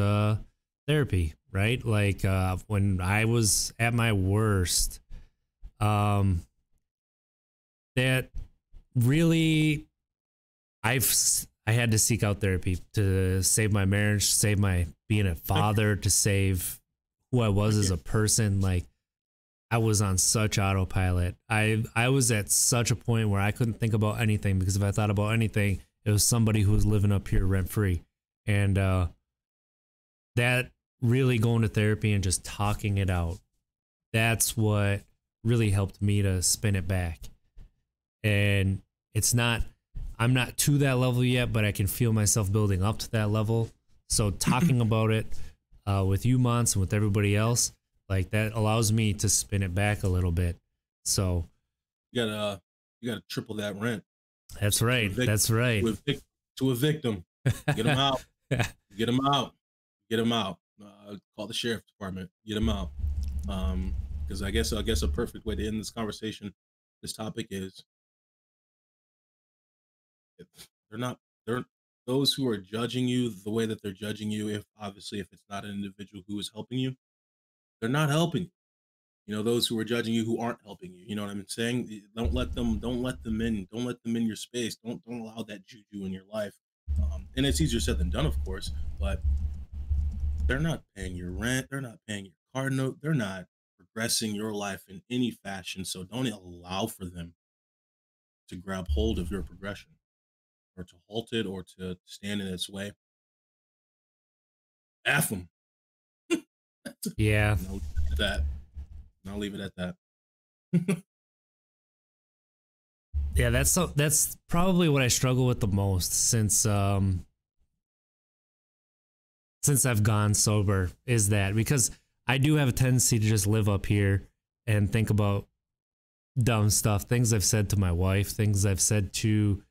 [SPEAKER 1] therapy, right? Like when I was at my worst, that really I had to seek out therapy to save my marriage, save my being a father, to save who I was as a person. Like I was on such autopilot. I was at such a point where I couldn't think about anything, because if I thought about anything, it was somebody who was living up here rent free. And that really going to therapy and just talking it out, that's what really helped me to spin it back. And I'm not to that level yet, but I can feel myself building up to that level. So talking about it with you, Mons, and with everybody else, like that allows me to spin it back a little bit. So
[SPEAKER 2] you gotta triple that rent.
[SPEAKER 1] That's right. That's right.
[SPEAKER 2] To a victim, get him out. Get him out. Get him out. Call the sheriff's department. Get him out. Because I guess a perfect way to end this conversation, this topic is, they're those who are judging you the way that they're judging you. If it's not an individual who is helping you, they're not helping you. Those who are judging you who aren't helping you. You know what I'm saying? Don't let them in. Don't let them in your space. Don't allow that juju in your life. And it's easier said than done, of course, but they're not paying your rent. They're not paying your car note. They're not progressing your life in any fashion. So don't allow for them to grab hold of your progression, or to halt it, or to stand in its way. F them.
[SPEAKER 1] Yeah.
[SPEAKER 2] I'll leave it at that.
[SPEAKER 1] Yeah, that's probably what I struggle with the most since I've gone sober, is that, because I do have a tendency to just live up here and think about dumb stuff, things I've said to my wife, things I've said to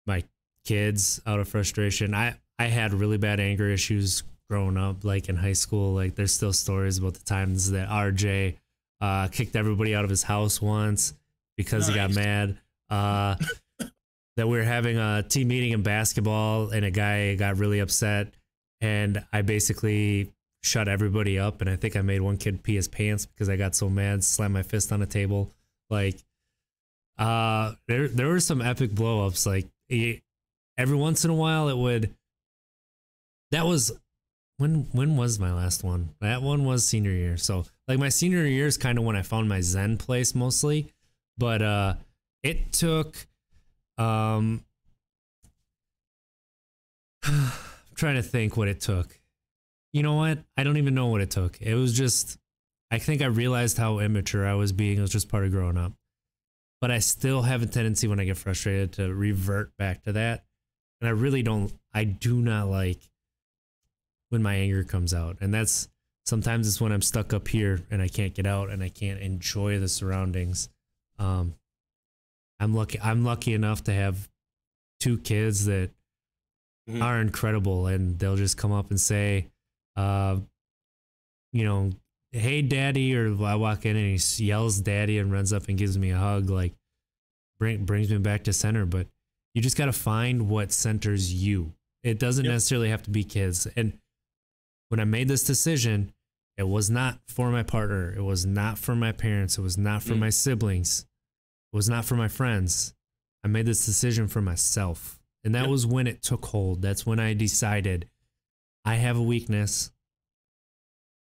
[SPEAKER 1] my kids out of frustration. I had really bad anger issues growing up, like in high school. Like there's still stories about the times that RJ kicked everybody out of his house once because he got mad. That we were having a team meeting in basketball and a guy got really upset, and I basically shut everybody up, and I think I made one kid pee his pants because I got so mad, slammed my fist on the table. Like there were some epic blow-ups. Like every once in a while that was when was my last one? That one was senior year. So like my senior year is kind of when I found my Zen place mostly, but it took I'm trying to think what it took. You know what? I don't even know what it took. It was just, I think I realized how immature I was being. It was just part of growing up. But I still have a tendency when I get frustrated to revert back to that. And I really don't, I do not like when my anger comes out. And that's sometimes it's when I'm stuck up here and I can't get out and I can't enjoy the surroundings. Um, I'm lucky enough to have two kids that are incredible, and they'll just come up and say, uh, you know, hey daddy, or I walk in and he yells daddy and runs up and gives me a hug, like brings me back to center. But you just got to find what centers you. It doesn't necessarily have to be kids. And when I made this decision, it was not for my partner. It was not for my parents. It was not for my siblings. It was not for my friends. I made this decision for myself. And that was when it took hold. That's when I decided I have a weakness.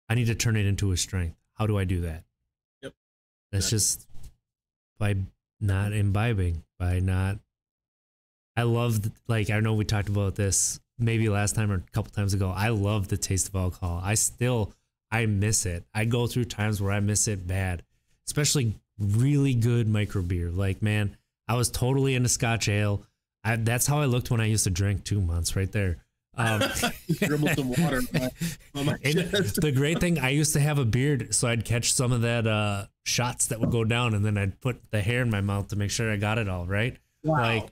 [SPEAKER 1] I need to turn it into a strength. How do I do that?
[SPEAKER 2] Yep.
[SPEAKER 1] That's just by not imbibing, by not. I love, like, I know we talked about this maybe last time or a couple times ago. I love the taste of alcohol. I miss it. I go through times where I miss it bad, especially really good micro beer. Like, man, I was totally into Scotch ale. That's how I looked when I used to drink 2 months right there.
[SPEAKER 2] Dribble some water on my chest.
[SPEAKER 1] The great thing, I used to have a beard, so I'd catch some of that shots that would go down, and then I'd put the hair in my mouth to make sure I got it all right.
[SPEAKER 2] Wow.
[SPEAKER 1] Like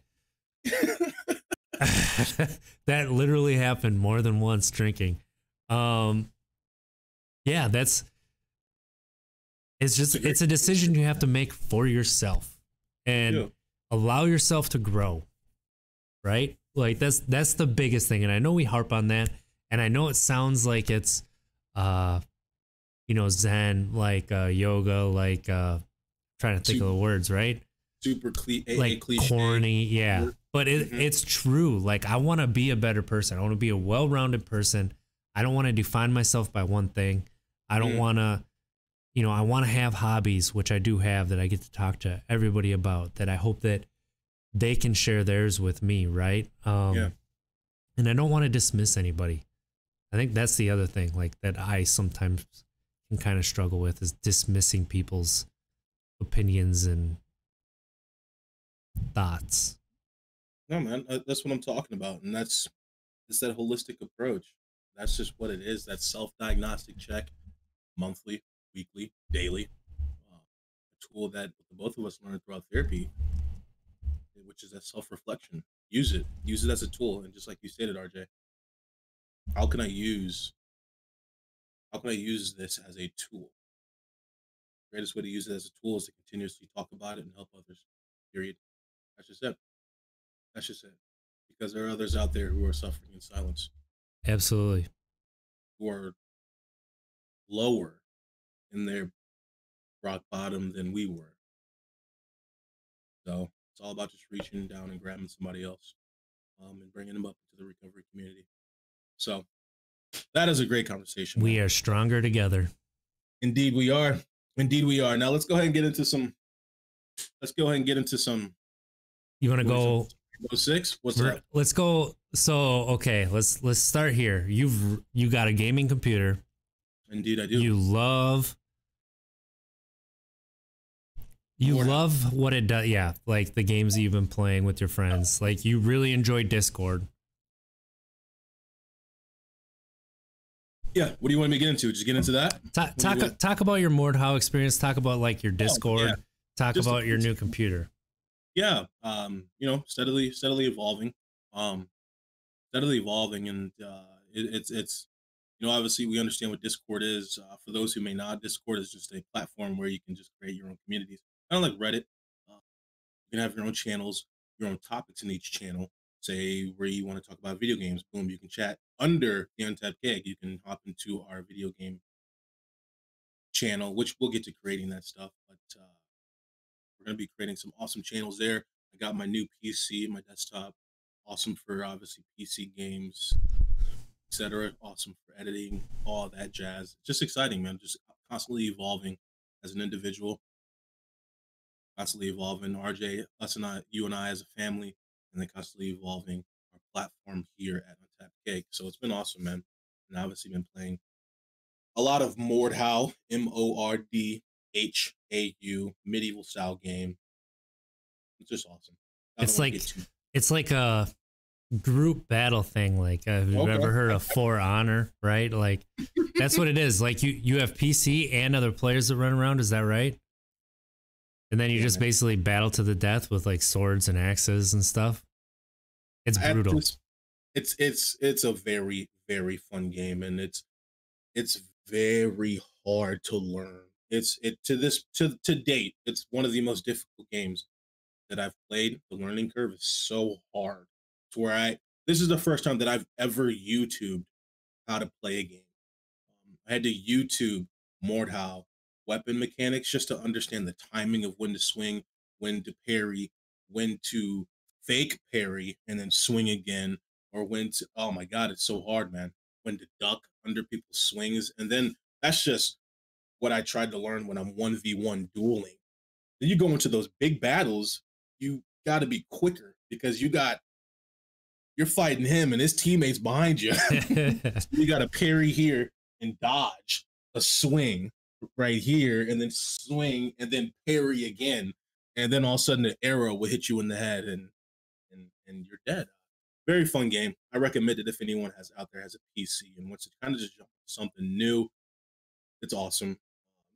[SPEAKER 1] that literally happened more than once drinking. Yeah, it's a decision you have to make for yourself and allow yourself to grow. Right? Like that's the biggest thing. And I know we harp on that. And I know it sounds like it's Zen, like yoga, like trying to think of the words, right?
[SPEAKER 2] Super
[SPEAKER 1] like
[SPEAKER 2] cliche.
[SPEAKER 1] Corny, yeah. But it's true. Like, I want to be a better person. I want to be a well-rounded person. I don't want to define myself by one thing. I don't want to, I want to have hobbies, which I do have, that I get to talk to everybody about, that I hope that they can share theirs with me, right? And I don't want to dismiss anybody. I think that's the other thing, like, that I sometimes can kind of struggle with, is dismissing people's opinions and thoughts.
[SPEAKER 2] No, man, that's what I'm talking about, and it's that holistic approach. That's just what it is. That self-diagnostic check, monthly, weekly, daily, a tool that the both of us learned throughout therapy, which is that self-reflection. Use it as a tool, and just like you stated, RJ, how can I use this as a tool? The greatest way to use it as a tool is to continuously talk about it and help others. Period. That's just it. That's just it. Because there are others out there who are suffering in silence,
[SPEAKER 1] Absolutely.
[SPEAKER 2] who are lower in their rock bottom than we were. So it's all about just reaching down and grabbing somebody else, and bringing them up into the recovery community. So that is a great conversation.
[SPEAKER 1] We are stronger together.
[SPEAKER 2] Indeed we are. Indeed we are. Now let's go ahead and get into some.
[SPEAKER 1] You want to go
[SPEAKER 2] 6? What's up?
[SPEAKER 1] Let's go. So, okay, let's start here. You got a gaming computer.
[SPEAKER 2] Indeed I do.
[SPEAKER 1] You love what it does. Yeah, like the games that you've been playing with your friends. Like, you really enjoy Discord.
[SPEAKER 2] Yeah, what do you want me to get into? Just get into that?
[SPEAKER 1] Talk about your Mordhau experience. Talk about, like, your Discord. Talk
[SPEAKER 2] Just
[SPEAKER 1] about your new computer.
[SPEAKER 2] Yeah, steadily evolving. And it's obviously we understand what Discord is. For those who may not, Discord is just a platform where you can just create your own communities, kind of like Reddit. You can have your own channels, your own topics in each channel. Say where you want to talk about video games, boom, you can chat under the Untapped Keg. You can hop into our video game channel, which we'll get to creating that stuff. But we're going to be creating some awesome channels there. I got my new PC, my desktop, awesome for obviously PC games, etc. Awesome for editing, all that jazz. Just exciting, man. Just constantly evolving as an individual, constantly evolving. RJ, you and I as a family, and then constantly evolving our platform here at Untapped Cake. So it's been awesome, man. and obviously been playing a lot of Mordhau, Mordhau, medieval style game. It's just awesome. I don't
[SPEAKER 1] It's
[SPEAKER 2] want to
[SPEAKER 1] like
[SPEAKER 2] get too.
[SPEAKER 1] it's like a group battle thing. Like, have you ever heard of For Honor? Right? Like, that's what it is. Like, you have PC and other players that run around. Is that right? And then you just basically battle to the death with like swords and axes and stuff. It's brutal.
[SPEAKER 2] It's a very, very fun game, and it's very hard to learn. To date, it's one of the most difficult games that I've played. The learning curve is so hard. To where this is the first time that I've ever YouTubed how to play a game. I had to YouTube Mordhau weapon mechanics just to understand the timing of when to swing, when to parry, when to fake parry and then swing again, or when to, oh my God, it's so hard, man. When to duck under people's swings. And then that's just what I tried to learn when I'm 1v1 dueling. Then you go into those big battles, you got to be quicker because you're fighting him and his teammates behind you. So you got to parry here and dodge a swing right here, and then swing and then parry again, and then all of a sudden the arrow will hit you in the head and you're dead. Very fun game. I recommend it if anyone out there has a PC and wants to kind of just jump into something new. It's awesome.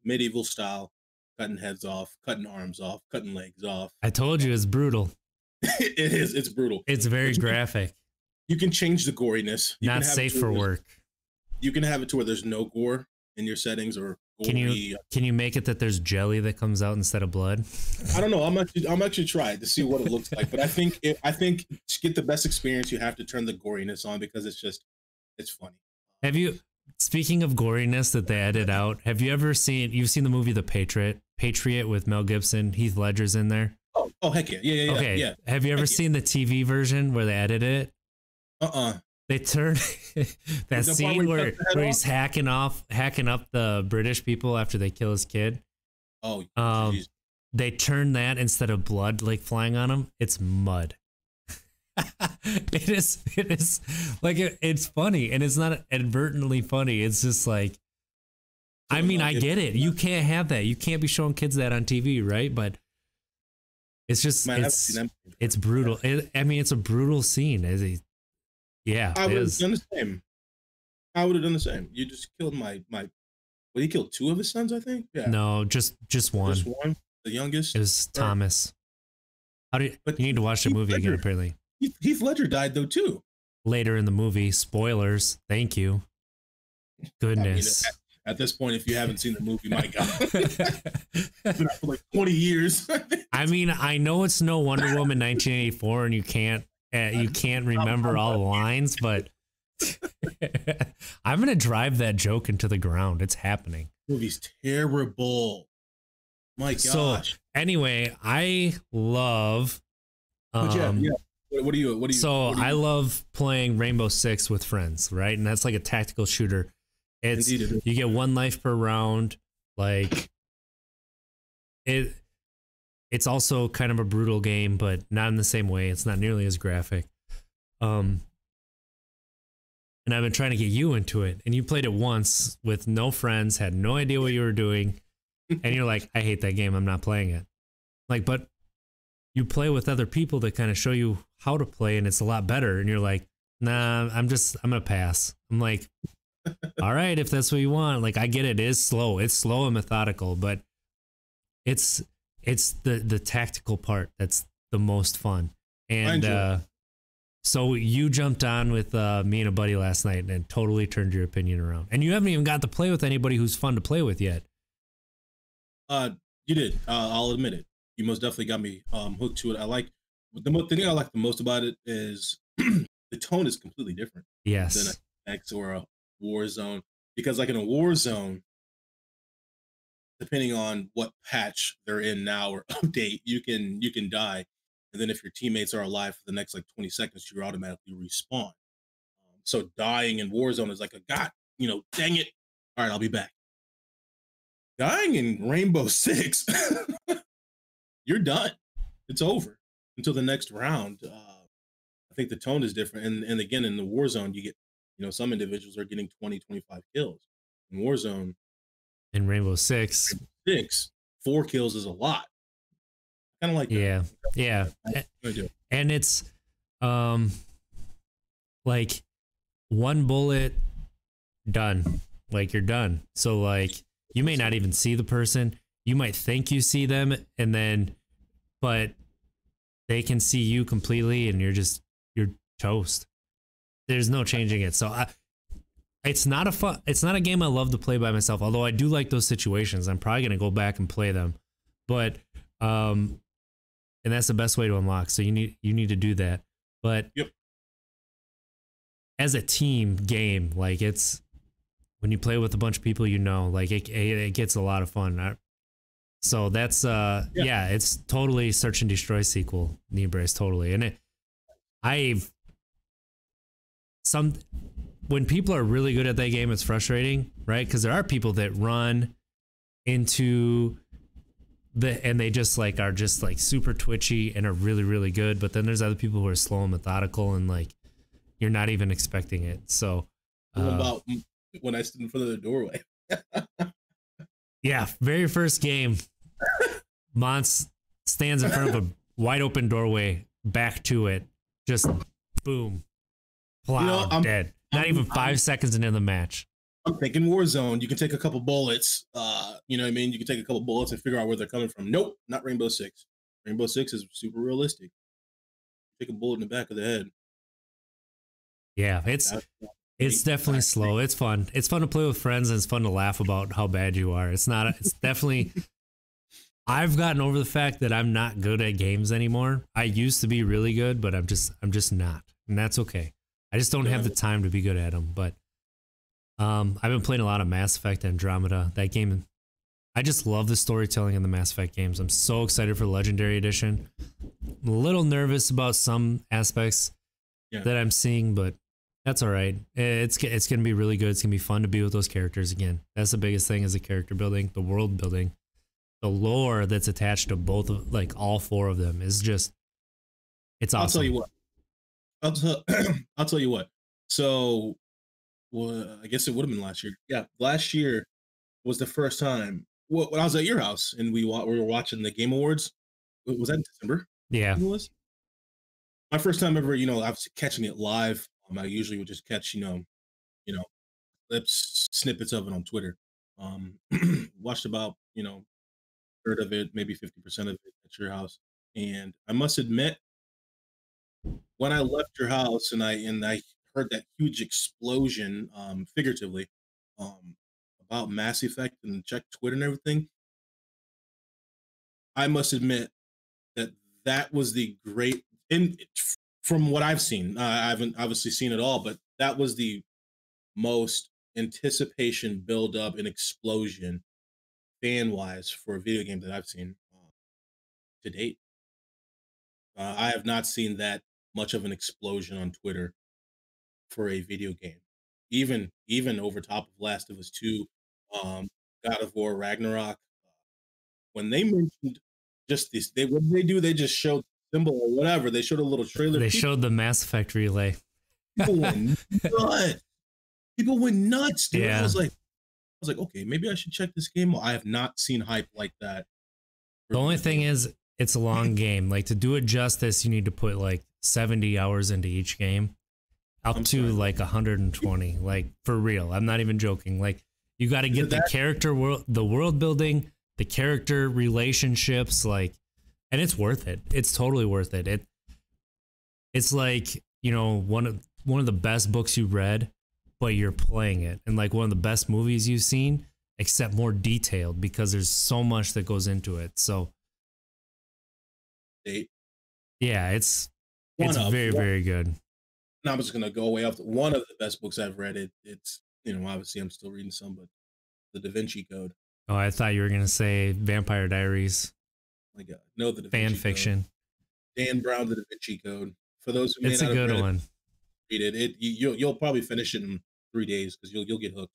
[SPEAKER 2] Medieval style, cutting heads off, cutting arms off, cutting legs off.
[SPEAKER 1] I told you it's brutal.
[SPEAKER 2] It is. It's brutal.
[SPEAKER 1] It's very graphic.
[SPEAKER 2] You can change the goriness.
[SPEAKER 1] Not safe for work.
[SPEAKER 2] You can have it to where there's no gore in your settings or gory.
[SPEAKER 1] Can you make it that there's jelly that comes out instead of blood?
[SPEAKER 2] I don't know. I'm actually trying to see what it looks like, but I think to get the best experience, you have to turn the goriness on because it's funny.
[SPEAKER 1] Have you? Speaking of goriness that they edit out, have you ever you've seen the movie The Patriot with Mel Gibson? Heath Ledger's in there.
[SPEAKER 2] Oh heck yeah.
[SPEAKER 1] Okay.
[SPEAKER 2] Yeah.
[SPEAKER 1] Have you ever seen the TV version where they edit it? They turn that scene where he's hacking up the British people after they kill his kid.
[SPEAKER 2] Oh,
[SPEAKER 1] they turn that instead of blood like flying on him, it's mud. It is like it's funny, and it's not inadvertently funny. It's just like, I mean, I get it. You can't have that. You can't be showing kids that on TV, right? But it's just it's brutal. I mean, it's a brutal scene. Yeah,
[SPEAKER 2] I would have done the same. I would have done the same. You just killed my. Well, he killed two of his sons, I think. Yeah.
[SPEAKER 1] No, just one.
[SPEAKER 2] Just one. The youngest.
[SPEAKER 1] It was Thomas. You need to watch the movie again, apparently.
[SPEAKER 2] Heath Ledger died though too.
[SPEAKER 1] Later in the movie, spoilers. Thank you. Goodness.
[SPEAKER 2] I mean, at this point, if you haven't seen the movie, my God, it's been out for like 20 years.
[SPEAKER 1] I mean, I know it's no Wonder Woman 1984, and you can't remember all the lines, but I'm gonna drive that joke into the ground. It's happening.
[SPEAKER 2] The movie's terrible. My gosh.
[SPEAKER 1] So anyway, I love.
[SPEAKER 2] Yeah. What do you?
[SPEAKER 1] I love playing Rainbow Six with friends, right? And that's like a tactical shooter. You get 1 life per round. Like it's also kind of a brutal game, but not in the same way. It's not nearly as graphic. And I've been trying to get you into it, and you played it once with no friends, had no idea what you were doing, and you're like, I hate that game. I'm not playing it. Like, but you play with other people that kind of show you how to play, and it's a lot better. And you're like, nah, I'm gonna pass. I'm like, all right, if that's what you want. Like, I get it. It is slow. It's slow and methodical, but it's the tactical part that's the most fun. And so you jumped on with me and a buddy last night and totally turned your opinion around. And you haven't even got to play with anybody who's fun to play with yet.
[SPEAKER 2] You did. I'll admit it. You most definitely got me hooked to it. The thing I like the most about it is the tone is completely different.
[SPEAKER 1] Yes.
[SPEAKER 2] Than an X or a Warzone, because like in a Warzone, depending on what patch they're in now or update, you can die, and then if your teammates are alive for the next like 20 seconds, you automatically respawn. So dying in Warzone is like dang it, all right, I'll be back. Dying in Rainbow Six, you're done. It's over until the next round. I think the tone is different, and again in the Warzone, you get You know, some individuals are getting 20, 25 kills. In Warzone,
[SPEAKER 1] In Rainbow Six.
[SPEAKER 2] 6, 4 kills is a lot. Kind of like that.
[SPEAKER 1] Yeah. Yeah.
[SPEAKER 2] I do.
[SPEAKER 1] And it's like one bullet, done. Like you're done. So like you may not even see the person. You might think you see them, and then but they can see you completely, and you're toast. There's no changing it. So it's not a game I love to play by myself, although I do like those situations. I'm probably gonna go back and play them. But and that's the best way to unlock. So you need to do that. But
[SPEAKER 2] Yep.
[SPEAKER 1] As a team game, like it's when you play with a bunch of people, you know, like it gets a lot of fun. So that's yeah, it's totally Search and Destroy sequel, Nebrace, totally. And when people are really good at that game, it's frustrating, right? Because there are people that run into and they just like are just like super twitchy and are really, really good. But then there's other people who are slow and methodical and like you're not even expecting it. So
[SPEAKER 2] What about when I stood in front of the doorway?
[SPEAKER 1] Yeah, very first game, Mons stands in front of a wide open doorway, back to it, just boom, plow, dead. Not even 5 seconds into the match.
[SPEAKER 2] I'm thinking Warzone. You can take a couple bullets. You know what I mean? You can take a couple bullets and figure out where they're coming from. Nope, not Rainbow Six. Rainbow Six is super realistic. Take a bullet in the back of the head.
[SPEAKER 1] Yeah, it's definitely slow. It's fun. It's fun to play with friends, and it's fun to laugh about how bad you are. It's definitely. I've gotten over the fact that I'm not good at games anymore. I used to be really good, but I'm just not, and that's okay. I just don't have the time to be good at them. But I've been playing a lot of Mass Effect Andromeda. That game, I just love the storytelling in the Mass Effect games. I'm so excited for Legendary Edition. I'm a little nervous about some aspects that I'm seeing, but that's all right. It's going to be really good. It's going to be fun to be with those characters again. That's the biggest thing, is the character building, the world building, the lore that's attached to both of, like all 4 of them is just, it's awesome.
[SPEAKER 2] I'll tell you what. So, well, I guess it would have been last year. Yeah, last year was the first time when I was at your house and we were watching the Game Awards. Was that in December?
[SPEAKER 1] Yeah.
[SPEAKER 2] It was my first time ever. You know, I was catching it live. I usually would just catch, you know, clips, snippets of it on Twitter. Watched about, third of it, maybe 50% of it at your house. And I must admit, when I left your house and I heard that huge explosion, figuratively, about Mass Effect and checked Twitter and everything, I must admit that was the great, in from what I've seen. I haven't obviously seen it all, but that was the most anticipation build up and explosion fan wise for a video game that I've seen to date. I have not seen that much of an explosion on Twitter for a video game, even over top of Last of Us 2, God of War Ragnarok. When they mentioned just this, what did they do? They just showed the symbol or whatever. They showed a little trailer.
[SPEAKER 1] They showed the Mass Effect relay.
[SPEAKER 2] People went nuts. People went nuts, dude.
[SPEAKER 1] Yeah.
[SPEAKER 2] I was like, okay, maybe I should check this game. I have not seen hype like that.
[SPEAKER 1] The only thing is, it's a long game. Like, to do it justice, you need to put like 70 hours into each game, up to like 120. Like, for real, I'm not even joking. Like, you got to get the character world, the world building, the character relationships, like, and it's worth it. It's totally worth it. It's like, one of the best books you read, but you're playing it, and like one of the best movies you've seen, except more detailed because there's so much that goes into it. So yeah, it's very good.
[SPEAKER 2] And I'm just gonna go way off. One of the best books I've read. It's obviously I'm still reading some, but the Da Vinci Code.
[SPEAKER 1] Oh, I thought you were gonna say Vampire Diaries.
[SPEAKER 2] Oh my God, no, the Da
[SPEAKER 1] fan
[SPEAKER 2] Vinci
[SPEAKER 1] fiction.
[SPEAKER 2] Code. Dan Brown, the Da Vinci Code. For those who may
[SPEAKER 1] it's
[SPEAKER 2] not
[SPEAKER 1] a
[SPEAKER 2] have
[SPEAKER 1] good
[SPEAKER 2] read
[SPEAKER 1] one.
[SPEAKER 2] Read it. You'll probably finish it in 3 days because you'll get hooked.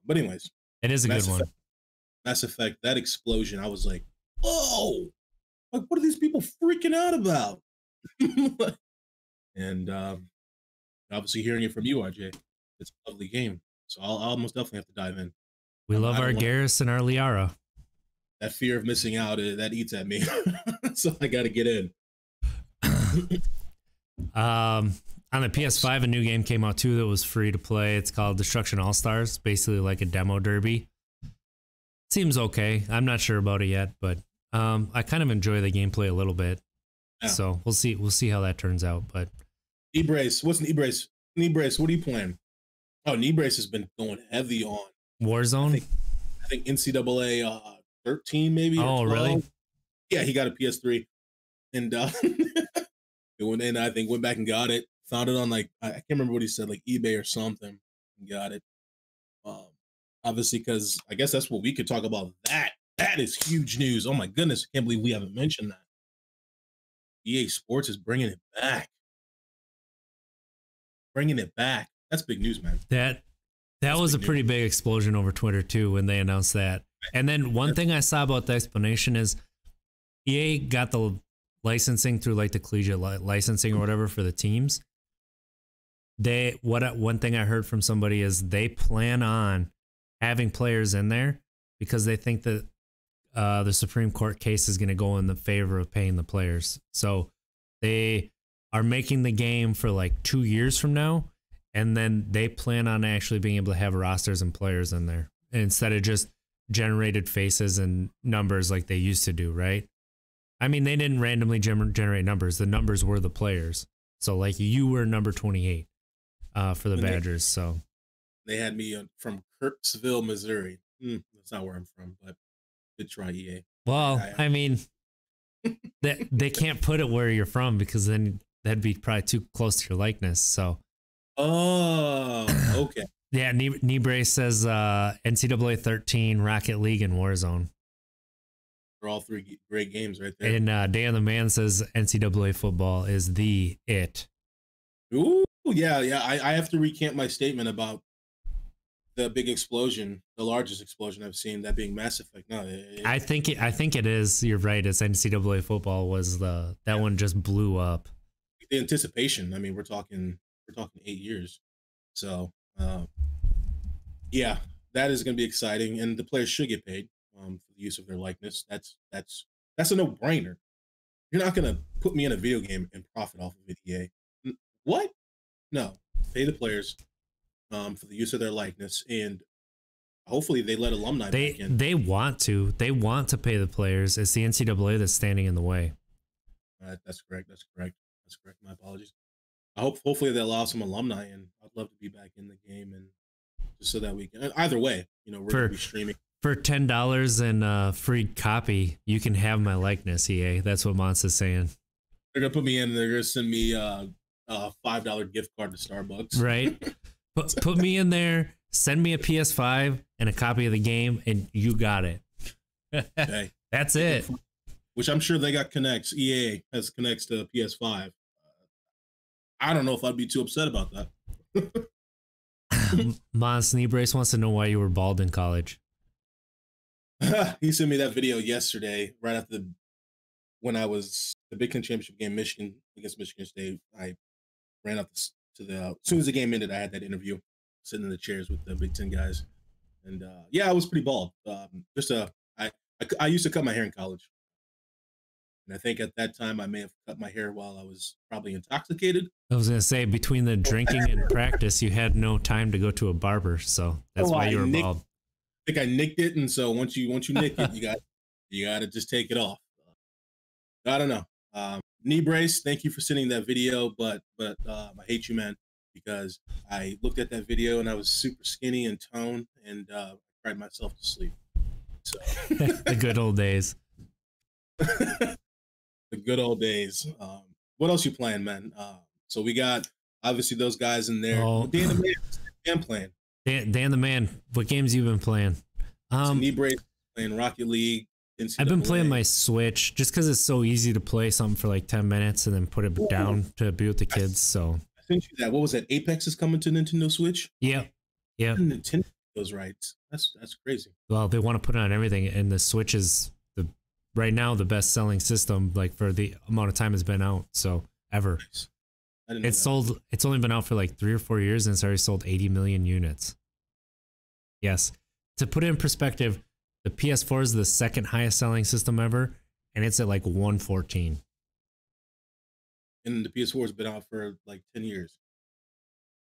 [SPEAKER 2] But anyways,
[SPEAKER 1] it is a good one.
[SPEAKER 2] Mass Effect, that explosion, I was like, oh, like what are these people freaking out about? And obviously hearing it from you, RJ. It's a lovely game. So I'll most definitely have to dive in.
[SPEAKER 1] We love
[SPEAKER 2] I
[SPEAKER 1] our
[SPEAKER 2] don't want
[SPEAKER 1] Garrus and our Liara.
[SPEAKER 2] that fear of missing out, that eats at me. So I got to get in.
[SPEAKER 1] On the PS5, a new game came out too that was free to play. It's called Destruction All Stars, basically like a demo derby. Seems okay. I'm not sure about it yet, but I kind of enjoy the gameplay a little bit. Yeah. So we'll see how that turns out. But
[SPEAKER 2] E-Brace, what's an E-Brace? E-Brace, what are you playing? Oh, E-Brace has been going heavy on
[SPEAKER 1] Warzone.
[SPEAKER 2] I think NCAA 13 maybe.
[SPEAKER 1] Oh, really?
[SPEAKER 2] Yeah, he got a PS3, and and I think went back and got it. Found it on I can't remember what he said, like eBay or something. And got it. Obviously, because I guess that's what we could talk about. That is huge news. Oh my goodness, I can't believe we haven't mentioned that. EA Sports is bringing it back. Bringing it back. That's big news, man.
[SPEAKER 1] That was a pretty big explosion over Twitter too when they announced that. And then one thing I saw about the explanation is EA got the licensing through like the collegiate licensing or whatever for the teams. One thing I heard from somebody is they plan on having players in there because they think that the Supreme Court case is going to go in the favor of paying the players. So they are making the game for like 2 years from now, and then they plan on actually being able to have rosters and players in there instead of just generated faces and numbers like they used to do, right? I mean, they didn't randomly generate numbers. The numbers were the players. So like you were number 28 for the Badgers. So
[SPEAKER 2] they had me from Kirksville, Missouri. That's not where I'm from, but good try, EA.
[SPEAKER 1] Well, I mean, they can't put it where you're from because then that'd be probably too close to your likeness. So,
[SPEAKER 2] okay.
[SPEAKER 1] Yeah, Kneebrace says NCAA 13, Rocket League, and Warzone.
[SPEAKER 2] They're all three great games right there.
[SPEAKER 1] And Dan the Man says NCAA football is the it.
[SPEAKER 2] Ooh, yeah. I have to recant my statement about the big explosion, the largest explosion I've seen, that being Mass Effect. No,
[SPEAKER 1] I think it is. You're right. It's NCAA football was that one just blew up.
[SPEAKER 2] The anticipation. I mean, we're talking 8 years. So, yeah, that is going to be exciting, and the players should get paid for the use of their likeness. That's a no-brainer. You're not going to put me in a video game and profit off of it, EA. What? No, pay the players for the use of their likeness, and hopefully they let alumni back in.
[SPEAKER 1] They want to pay the players. It's the NCAA that's standing in the way.
[SPEAKER 2] That's correct. My apologies. Hopefully they allow some alumni, and I'd love to be back in the game, and just so that we can. Either way, we're going to be streaming
[SPEAKER 1] for $10 and a free copy. You can have my likeness, EA. That's what Mons is saying.
[SPEAKER 2] They're gonna put me in. They're gonna send me a $5 gift card to Starbucks.
[SPEAKER 1] Right. Put me in there. Send me a PS5 and a copy of the game, and you got it.
[SPEAKER 2] Okay.
[SPEAKER 1] That's it.
[SPEAKER 2] Which I'm sure they got connects. EA has connects to PS5. I don't know if I'd be too upset about that.
[SPEAKER 1] Mons Kneebrace wants to know why you were bald in college.
[SPEAKER 2] He sent me that video yesterday, right after when I was the Big Ten championship game, Michigan against Michigan State. I ran up to as soon as the game ended, I had that interview, sitting in the chairs with the Big Ten guys, and yeah, I was pretty bald. I used to cut my hair in college, and I think at that time I may have cut my hair while I was probably intoxicated.
[SPEAKER 1] I was gonna say between the drinking and practice, you had no time to go to a barber, so that's why you were bald.
[SPEAKER 2] I think I nicked it, and so once you nick it, you got to just take it off. I don't know. Knee brace. Thank you for sending that video, but I hate you, man, because I looked at that video and I was super skinny and toned, and cried myself to sleep. So
[SPEAKER 1] the good old days.
[SPEAKER 2] The good old days. What else you playing, man? So we got obviously those guys in there.
[SPEAKER 1] Oh.
[SPEAKER 2] Dan the Man playing.
[SPEAKER 1] Dan the Man, what games you been playing?
[SPEAKER 2] Knee brace, playing Rocket League. NCAA.
[SPEAKER 1] I've been playing my Switch just because it's so easy to play something for like 10 minutes and then put it down to be with the kids. So
[SPEAKER 2] I sent you that. What was that? Apex is coming to Nintendo Switch?
[SPEAKER 1] Yeah.
[SPEAKER 2] Nintendo those rights. That's crazy.
[SPEAKER 1] Well, they want to put it on everything, and the Switch is right now the best selling system, like for the amount of time it's been out. So ever.
[SPEAKER 2] Nice. I didn't know
[SPEAKER 1] It's
[SPEAKER 2] that.
[SPEAKER 1] sold. It's only been out for like 3 or 4 years, and it's already sold 80 million units. Yes. To put it in perspective, the PS4 is the second highest selling system ever, and it's at like 114.
[SPEAKER 2] And the PS4 has been out for like 10 years.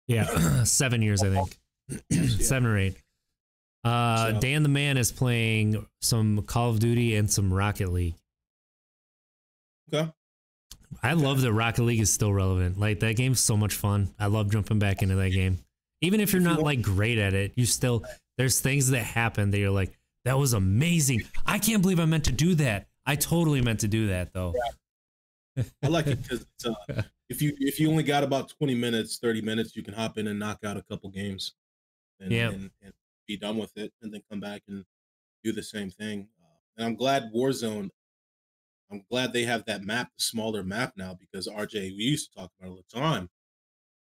[SPEAKER 1] Yeah, 7 years I think,
[SPEAKER 2] Almost, yeah.
[SPEAKER 1] 7 or 8.
[SPEAKER 2] So,
[SPEAKER 1] Dan the Man is playing some Call of Duty and some Rocket League.
[SPEAKER 2] okay.
[SPEAKER 1] I love that Rocket League is still relevant. Like that game's so much fun. I love jumping back into that game. Even if you're not like great at it, you still there's things that happen that you're like, that was amazing. I can't believe I meant to do that. I totally meant to do that though.
[SPEAKER 2] I like it because if you only got about 20 minutes, 30 minutes, you can hop in and knock out a couple games and be done with it, and then come back and do the same thing. And I'm glad Warzone. I'm glad they have that map, the smaller map now, because RJ, we used to talk about it all the time.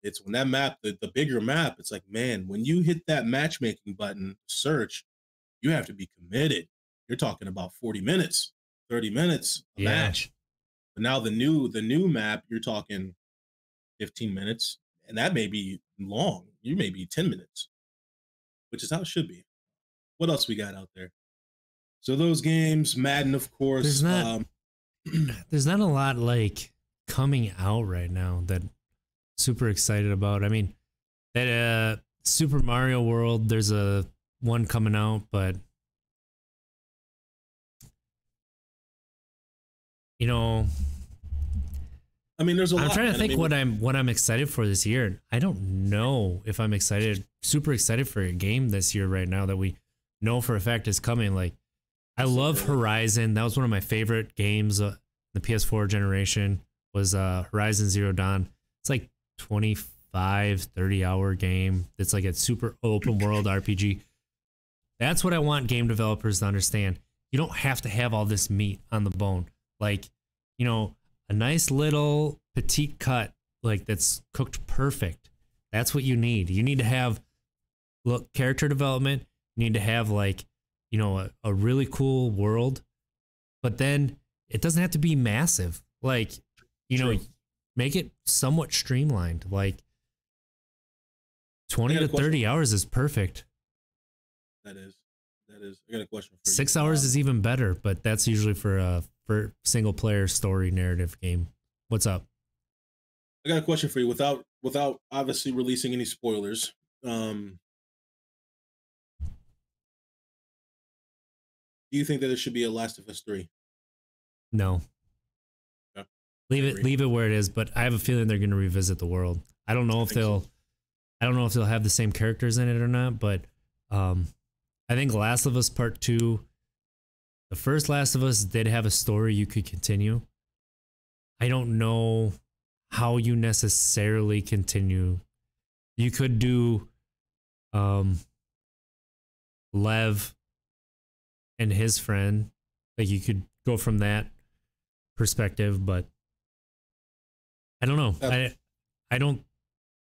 [SPEAKER 2] It's when that map, the bigger map, it's like, man, when you hit that matchmaking button, search, you have to be committed. You're talking about 40 minutes, 30 minutes a match. But now the new map, you're talking 15 minutes, and that may be long. You may be 10 minutes, which is how it should be. What else we got out there? So those games, Madden, of course.
[SPEAKER 1] There's not a lot like coming out right now that super excited about. I mean, that Super Mario World, there's a one coming out, but you know,
[SPEAKER 2] I mean, there's a lot.
[SPEAKER 1] I'm trying to think
[SPEAKER 2] I mean,
[SPEAKER 1] what I'm excited for this year. I don't know if I'm super excited for a game this year right now that we know for a fact is coming. Like, I love Horizon. That was one of my favorite games. The PS4 generation was Horizon Zero Dawn. It's like 25, 30-hour game. It's like a super open world RPG. That's what I want game developers to understand. You don't have to have all this meat on the bone. Like, you know, a nice little petite cut, like that's cooked perfect. That's what you need. You need to have character development. You need to have like, you know, a really cool world, but then it doesn't have to be massive. Like, you know, make it somewhat streamlined. Like 20 to 30 hours is perfect.
[SPEAKER 2] That is. I got a question for you.
[SPEAKER 1] 6 hours is even better, but that's usually for a single player story narrative game. What's up?
[SPEAKER 2] I got a question for you without obviously releasing any spoilers. Do you think that there should be a Last of Us 3?
[SPEAKER 1] No.
[SPEAKER 2] Yeah,
[SPEAKER 1] leave it where it is, but I have a feeling they're going to revisit the world. I don't know if they'll have the same characters in it or not, but I think Last of Us Part 2, the first Last of Us did have a story you could continue. I don't know how you necessarily continue. You could do Lev and his friend. Like you could go from that perspective, but I don't know. I don't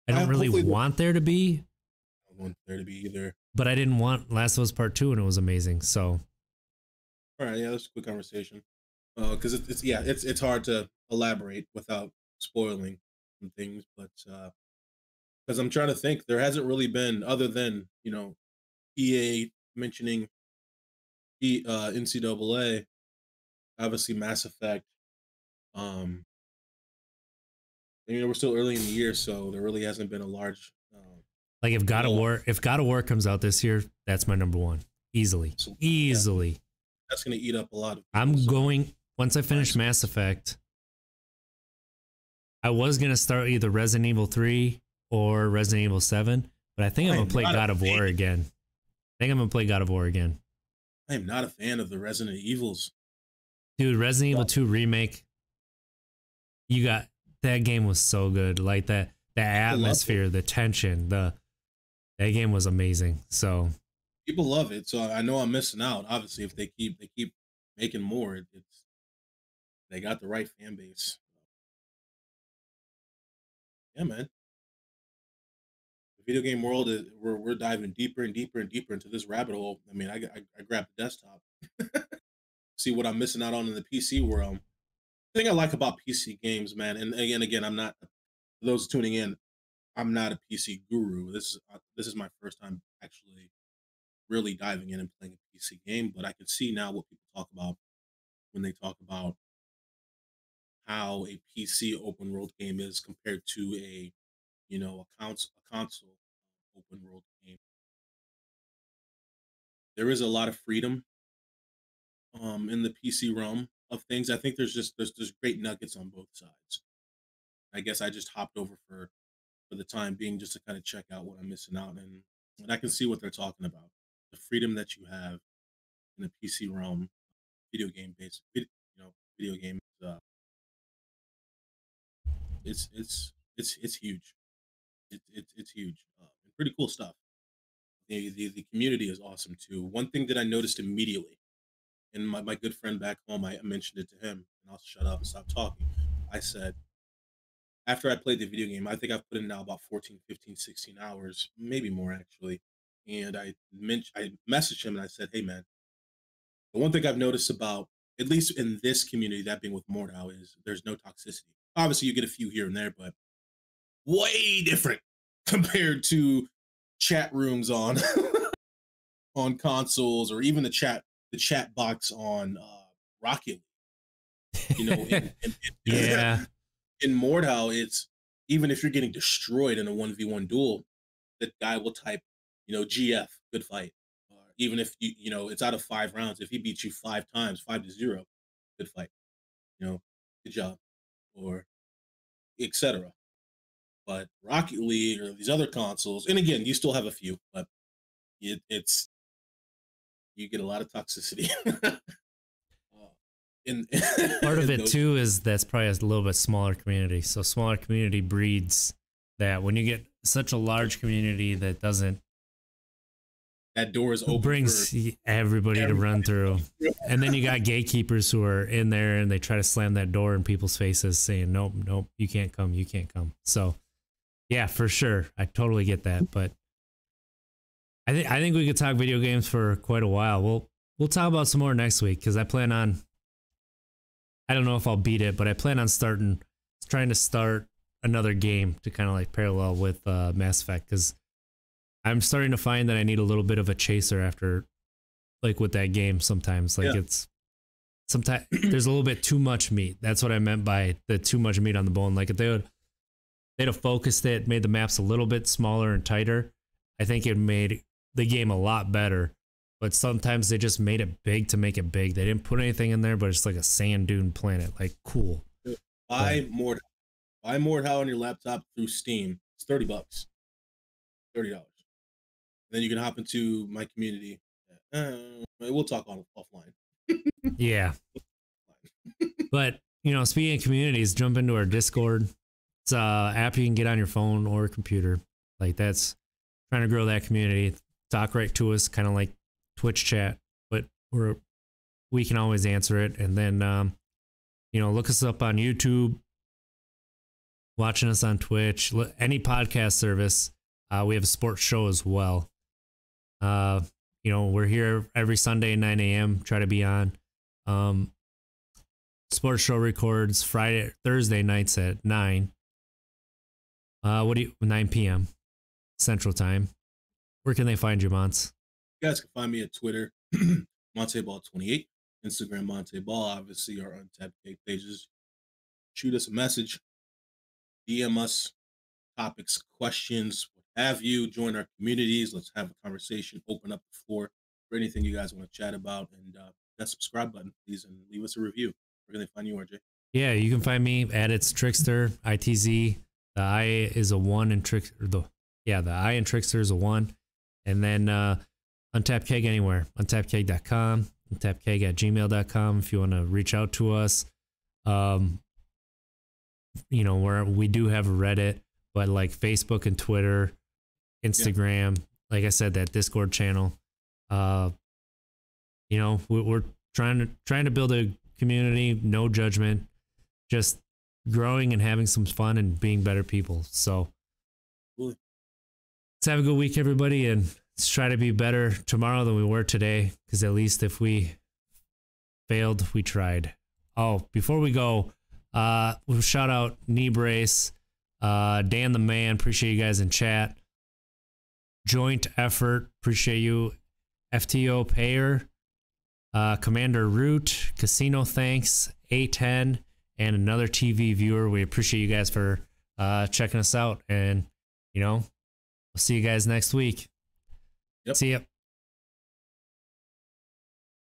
[SPEAKER 1] really want there to be.
[SPEAKER 2] I don't want there to be either.
[SPEAKER 1] But I didn't want Last of Us Part 2 and it was amazing. So
[SPEAKER 2] all right, yeah, that's a quick conversation. Because it's hard to elaborate without spoiling some things, but because I'm trying to think, there hasn't really been, other than, you know, EA mentioning NCAA, obviously Mass Effect. You know, we're still early in the year, so there really hasn't been a large.
[SPEAKER 1] Like if God of War comes out this year, that's my number one, easily. Yeah.
[SPEAKER 2] That's gonna eat up a lot of.
[SPEAKER 1] I'm going once I finish Mass Effect. I was gonna start either Resident Evil 3 or Resident Evil 7, but I think I'm gonna play God of War again. I am
[SPEAKER 2] not a fan of the Resident Evils.
[SPEAKER 1] Dude, Resident Evil 2 remake. That game was so good. Like the atmosphere, the tension, that game was amazing. So
[SPEAKER 2] people love it. So I know I'm missing out. Obviously, if they keep making more, they got the right fan base. Yeah, man. The video game world is we're diving deeper and deeper and deeper into this rabbit hole. I mean, I grabbed the desktop, see what I'm missing out on in the PC world. The thing I like about PC games, man, and again, I'm not For those tuning in, I'm not a PC guru. This is my first time actually really diving in and playing a PC game, but I can see now what people talk about when they talk about how a PC open world game is compared to a a console open world game. There is a lot of freedom in the PC realm of things. I think there's great nuggets on both sides. I guess I just hopped over for the time being just to kind of check out what I'm missing out, and I can see what they're talking about. The freedom that you have in the PC realm, video game based, video games. It's huge. It's huge. And pretty cool stuff. The community is awesome too. One thing that I noticed immediately, and my good friend back home, I mentioned it to him, and I'll shut up and stop talking. I said, after I played the video game, I think I've put in now about 14, 15, 16 hours, maybe more actually. And I messaged him and I said, hey man, the one thing I've noticed about, at least in this community, that being with Mordau, is there's no toxicity. Obviously, you get a few here and there, but way different compared to chat rooms on on consoles, or even the chat box on Rocket League.
[SPEAKER 1] Yeah.
[SPEAKER 2] In Mordhau, it's, even if you're getting destroyed in a 1v1 duel, the guy will type, GF, good fight. Even if it's out of 5 rounds, if he beats you 5 times, 5-0, good fight. Good job, or etc. But Rocket League or these other consoles, and again, you still have a few, but it's you get a lot of toxicity. in
[SPEAKER 1] Part of it too is that's probably a little bit smaller community. So smaller community breeds that. When you get such a large community that doesn't,
[SPEAKER 2] that door is open,
[SPEAKER 1] brings everybody to run through. And then you got gatekeepers who are in there and they try to slam that door in people's faces saying, nope, you can't come. So yeah, for sure. I totally get that. But I think we could talk video games for quite a while. We'll talk about some more next week, because I plan on, I don't know if I'll beat it, but I plan on trying to start another game to kind of like parallel with Mass Effect, because I'm starting to find that I need a little bit of a chaser after, like with that game sometimes. Like sometimes there's a little bit too much meat. That's what I meant by the too much meat on the bone. Like if they'd have focused it, made the maps a little bit smaller and tighter, I think it made the game a lot better. But sometimes they just made it big to make it big. They didn't put anything in there, but it's like a sand dune planet. Like, cool.
[SPEAKER 2] Buy Mordhau on your laptop through Steam. It's $30. $30. Then you can hop into my community. We'll talk offline.
[SPEAKER 1] Yeah. But, speaking of communities, jump into our Discord. It's an app you can get on your phone or computer. Like, that's trying to grow that community. Talk right to us, kind of like Twitch chat, but we can always answer it. And then, look us up on YouTube, watching us on Twitch, any podcast service. We have a sports show as well. We're here every Sunday at 9 a.m. Try to be on. Sports show records Thursday nights at 9. 9 p.m. Central Time. Where can they find you, Monts?
[SPEAKER 2] You guys can find me at Twitter, MonteBall28, Instagram MonteBall, obviously our Untapped Cake pages. Shoot us a message, DM us topics, questions, what have you. Join our communities. Let's have a conversation. Open up the floor for anything you guys want to chat about. And that subscribe button, please, and leave us a review. Where can they find you, RJ? Yeah,
[SPEAKER 1] you can find me at It's Trickster, ITZ. The I is a 1 and Trickster. The I in Trickster is a 1. And then Untapped Keg anywhere. UntappedKeg.com, UntappedKeg@gmail.com if you want to reach out to us. Where we do have a Reddit, but like Facebook and Twitter, Instagram, like I said, that Discord channel. We're trying to build a community, no judgment, just growing and having some fun and being better people. So let's have a good week, everybody, and let's try to be better tomorrow than we were today, because at least if we failed, we tried. Oh, before we go, we'll shout out Knee Brace. Dan the Man, appreciate you guys in chat. Joint Effort, appreciate you. FTO Payer, Commander Root, Casino Thanks, A10, and another TV viewer. We appreciate you guys for checking us out. And, we'll see you guys next week.
[SPEAKER 2] Yep.
[SPEAKER 1] See ya.